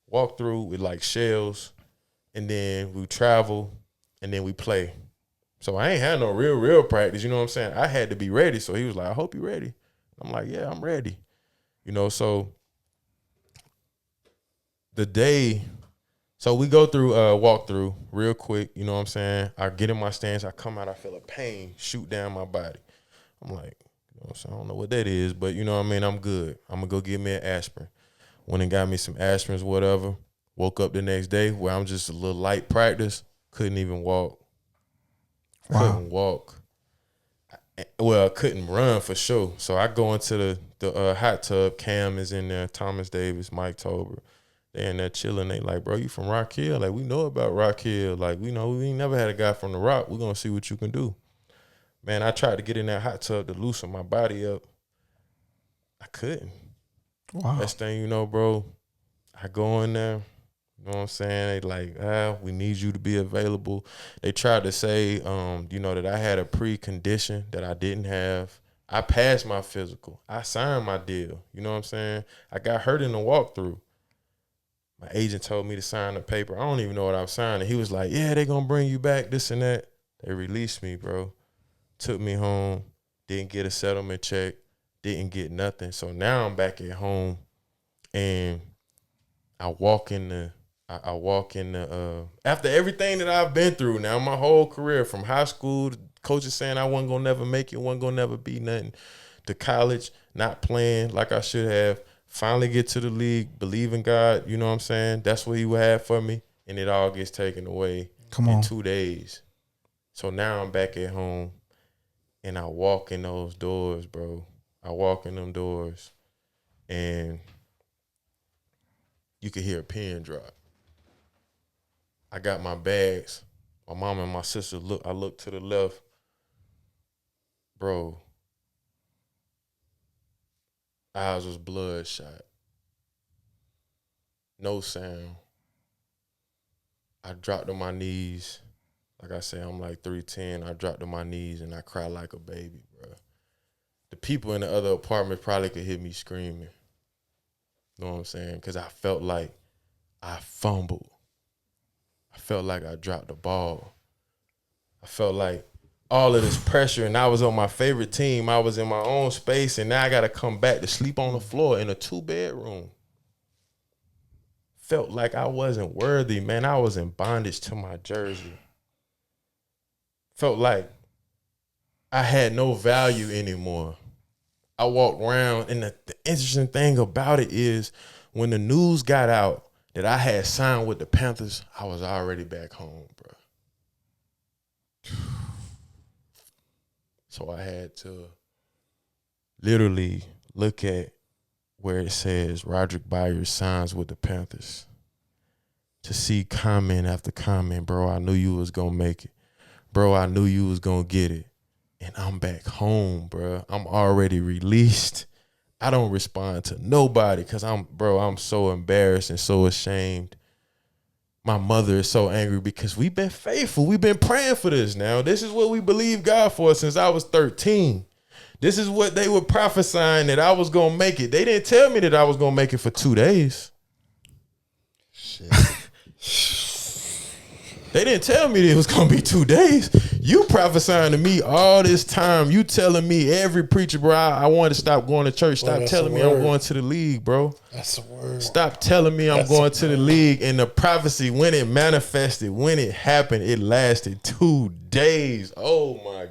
with like shells, and then we travel, and then we play. So I ain't had no real practice, you know what I'm saying? I had to be ready. So he was like, I hope you're ready. I'm like, yeah, I'm ready. You know, so the day, so we go through walk through real quick, you know what I'm saying? I get in my stance, I come out, I feel a pain shoot down my body. I'm like, you know what I'm saying? I don't know what that is, but you know what I mean? I'm good. I'm gonna go get me an aspirin. Went and got me some aspirins, whatever. Woke up the next day where I'm just a little light practice. Couldn't even walk. Wow. Couldn't walk. Well, I couldn't run for sure. So I go into the hot tub. Cam is in there. Thomas Davis, Mike Tober. They in there chilling. They like, bro, you from Rock Hill? Like, we know about Rock Hill. Like, we know we ain't never had a guy from the Rock. We're going to see what you can do. Man, I tried to get in that hot tub to loosen my body up. I couldn't. Wow. Next thing you know, bro, I go in there. You know what I'm saying? They like, we need you to be available. They tried to say, you know, that I had a precondition that I didn't have. I passed my physical. I signed my deal. You know what I'm saying? I got hurt in the walkthrough. My agent told me to sign the paper. I don't even know what I was signing. He was like, yeah, they going to bring you back, this and that. They released me, bro. Took me home. Didn't get a settlement check. Didn't get nothing. So now I'm back at home, and I walk in the after everything that I've been through now, my whole career, from high school, coaches saying I wasn't gonna never make it, wasn't gonna never be nothing, to college, not playing like I should have, finally get to the league, believe in God, you know what I'm saying? That's what he would have for me, and it all gets taken away in 2 days. So now I'm back at home, and I walk in those doors, bro. I walk in them doors, and you could hear a pin drop. I got my bags. My mom and my sister I look to the left. Bro, eyes was bloodshot. No sound. I dropped to my knees. Like I say, I'm like 3'10". I dropped to my knees and I cried like a baby, bro. The people in the other apartment probably could hear me screaming. You know what I'm saying? Because I felt like I fumbled. I felt like I dropped the ball. I felt like all of this pressure, and I was on my favorite team. I was in my own space, and now I got to come back to sleep on the floor in a 2-bedroom. Felt like I wasn't worthy, man. I was in bondage to my jersey. Felt like I had no value anymore. I walked around, and the interesting thing about it is when the news got out that I had signed with the Panthers, I was already back home, bro. So I had to literally look at where it says Roderick Byers signs with the Panthers to see comment after comment. Bro, I knew you was going to make it. Bro, I knew you was going to get it. And I'm back home, bro. I'm already released. I don't respond to nobody because I'm so embarrassed and so ashamed. My mother is so angry because we've been faithful. We've been praying for this now. This is what we believe God for since I was 13. This is what they were prophesying, that I was going to make it. They didn't tell me that I was going to make it for 2 days. Shit. They didn't tell me that it was going to be 2 days. You prophesying to me all this time. You telling me, every preacher, bro, I want to stop going to church. Stop telling me I'm going to the league, bro. That's a word. Stop telling me I'm going to the league. And the prophecy, when it manifested, when it happened, it lasted 2 days. Oh, my.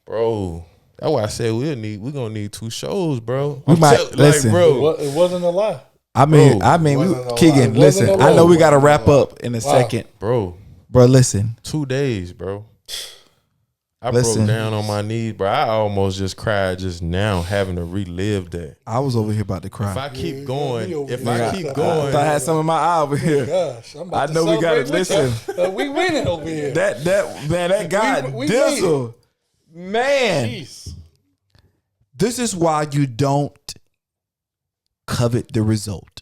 Bro. That's why I said we're going to need 2 shows, bro. Listen. Bro. It wasn't a lie. Keegan, listen. I know we got to wrap up in a second. Bro, listen. 2 days, bro. I Listen. broke down on my knees, bro. I almost just cried just now having to relive that. I was over here about to cry. If I keep going, I had some in my eye over here. Gosh, I know we got to listen. We winning over here. That guy we Dizzle, man. Jeez. This is why you don't covet the result,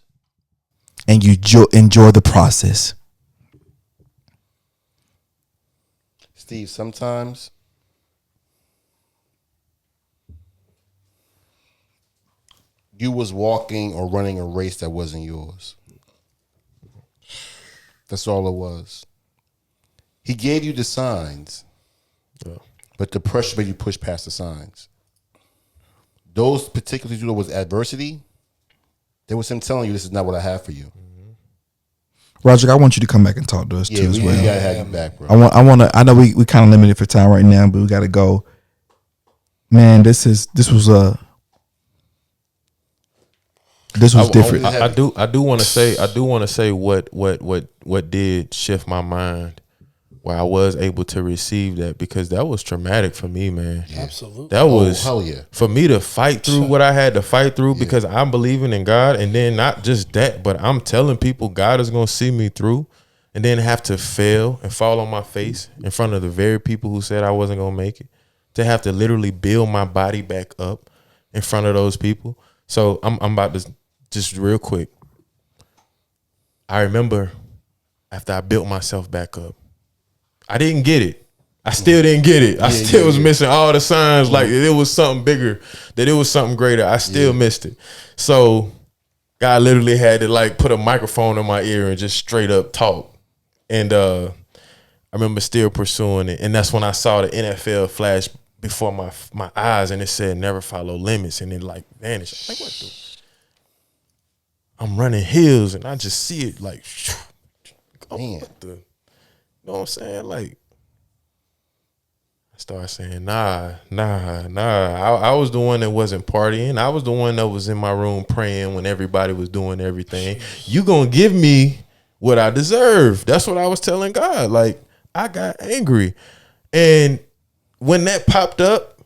and you enjoy the process. Steve, sometimes you was walking or running a race that wasn't yours. That's all it was. He gave you the signs, but the pressure made you push past the signs. Those particular things was adversity. There was him telling you, this is not what I have for you. Roderick, I want you to come back and talk to us too as well. We gotta have you back, bro. I know we kind of limited for time right now, but we gotta go. Man, this was different. I do want to say what did shift my mind, where I was able to receive that, because that was traumatic for me, man. Yeah. Absolutely. That was hell yeah. For me to fight through what I had to fight through, because I'm believing in God, and then not just that, but I'm telling people God is gonna see me through, and then have to fail and fall on my face in front of the very people who said I wasn't gonna make it, to have to literally build my body back up in front of those people. So I'm about to just real quick. I remember after I built myself back up, I didn't get it. I still didn't get it. I still was missing all the signs, like it was something bigger, that it was something greater. I still missed it. So God literally had to like put a microphone in my ear and just straight up talk. And I remember still pursuing it. And that's when I saw the NFL flash before my eyes, and it said never follow limits, and it like vanished. Like, what the? I'm running hills and I just see it like, what the? You know what I'm saying? Like, I started saying, nah. I was the one that wasn't partying. I was the one that was in my room praying when everybody was doing everything. You gonna give me what I deserve. That's what I was telling God. Like, I got angry. And when that popped up,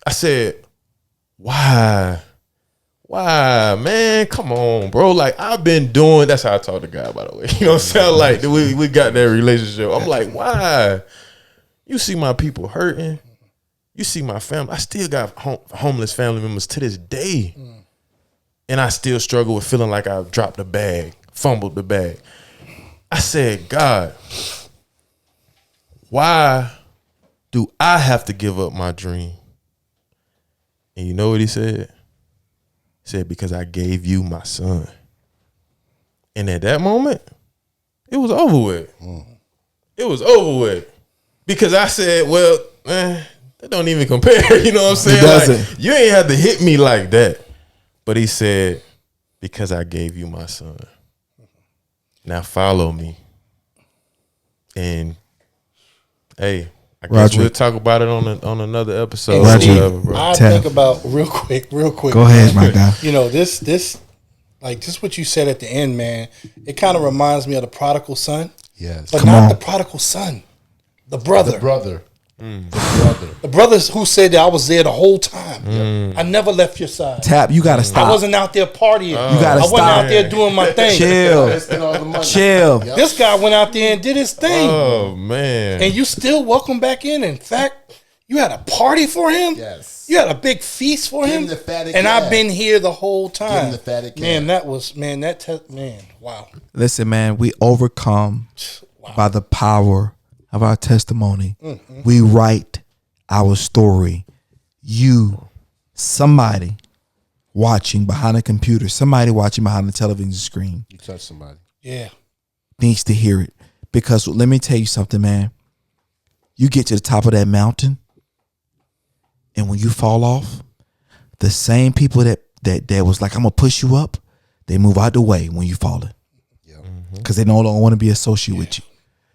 I said, why, man? Come on, bro. Like, I've been doing, that's how I talk to God, by the way. You know what I'm saying? Like, we got that relationship. I'm like, why? You see my people hurting. You see my family. I still got homeless family members to this day. And I still struggle with feeling like I've dropped the bag, fumbled the bag. I said, God, why do I have to give up my dream? And you know what he said? He said, because I gave you my son. And at that moment, it was over with. It was over with. Because I said, well, that don't even compare. You know what I'm saying? It doesn't. Like, you ain't have to hit me like that. But he said, because I gave you my son. Now follow me. And hey, I guess Roderick. we'll talk about it on another episode. Roderick. Whatever, bro. I think about real quick. Go ahead, my guy. You know, this like just what you said at the end, man. It kind of reminds me of the prodigal son. Yes. But Come not on. the prodigal son. The brother. The brother. The brothers who said that I was there the whole time. I never left your side. Tap, you gotta I stop. wasn't out there partying. You gotta I wasn't stop. out there doing my thing. Chill. Chill. This guy went out there and did his thing. Oh man. And you still welcome back in. In fact, you had a party for him. Yes. You had a big feast for Give him. him the fatted And calf. I've been here the whole time. Give him the fatted calf. Man, that was wow. Listen, man, we overcome by the power of our testimony. We write our story. You, somebody watching behind a computer, somebody watching behind the television screen You touch somebody. Yeah. needs to hear it. Because let me tell you something, man. You get to the top of that mountain, and when you fall off, the same people that was like, I'm gonna push you up, they move out the way when you falling. Because they no longer want to be associated with you.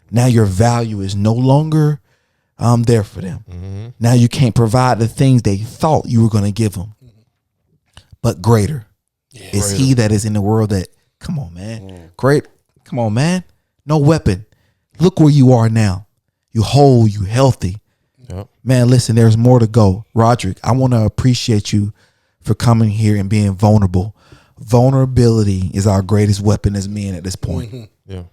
Now your value is no longer there for them. Now you can't provide the things they thought you were going to give them. But greater is he that is in the world that, come on, man. Great. Come on, man. No weapon. Look where you are now. You whole, you healthy. Yep. Man, listen, there's more to go. Roderick, I want to appreciate you for coming here and being vulnerable. Vulnerability is our greatest weapon as men at this point. Yeah.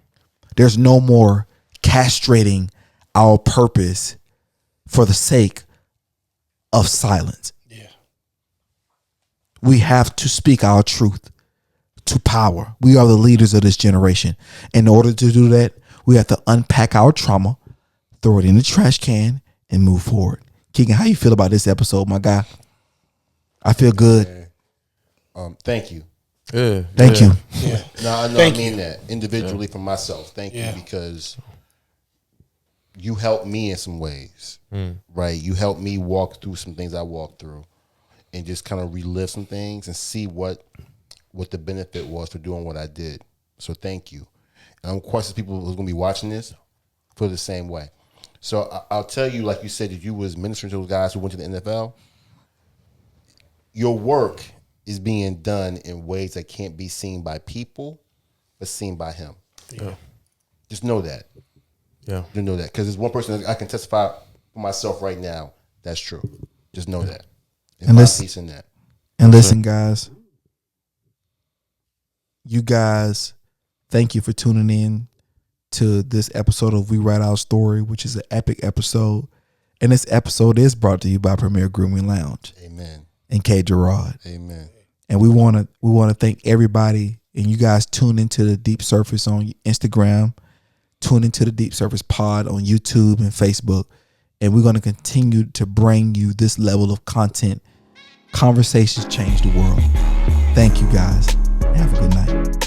There's no more castrating our purpose for the sake of silence. Yeah. We have to speak our truth to power. We are the leaders of this generation. In order to do that, we have to unpack our trauma, throw it in the trash can, and move forward. Keegan, how you feel about this episode, my guy? I feel good. Thank you. Yeah. Thank you. Yeah. No, I know. Thank I mean you. that individually for myself. Thank Yeah. you, because you helped me in some ways, right? You helped me walk through some things I walked through, and just kind of relive some things and see what the benefit was for doing what I did. So thank you. And I'm quite people who's going to be watching this feel the same way. So I'll tell you, like you said, that you was ministering to those guys who went to the NFL. Your work is being done in ways that can't be seen by people, but seen by him. Yeah. Just know that. Yeah. You know that, because there's one person that I can testify for myself right now. That's true. Just know that. And find listen, peace in that. And listen, guys. You guys, thank you for tuning in to this episode of We Write Our Story, which is an epic episode. And this episode is brought to you by Premier Grooming Lounge Amen. and K. Gerard. Amen. And we want to thank everybody, and you guys tune into the Deep Surface on Instagram, tune into the Deep Surface Pod on YouTube and Facebook, and we're going to continue to bring you this level of content. Conversations change the world. Thank you, guys. Have a good night.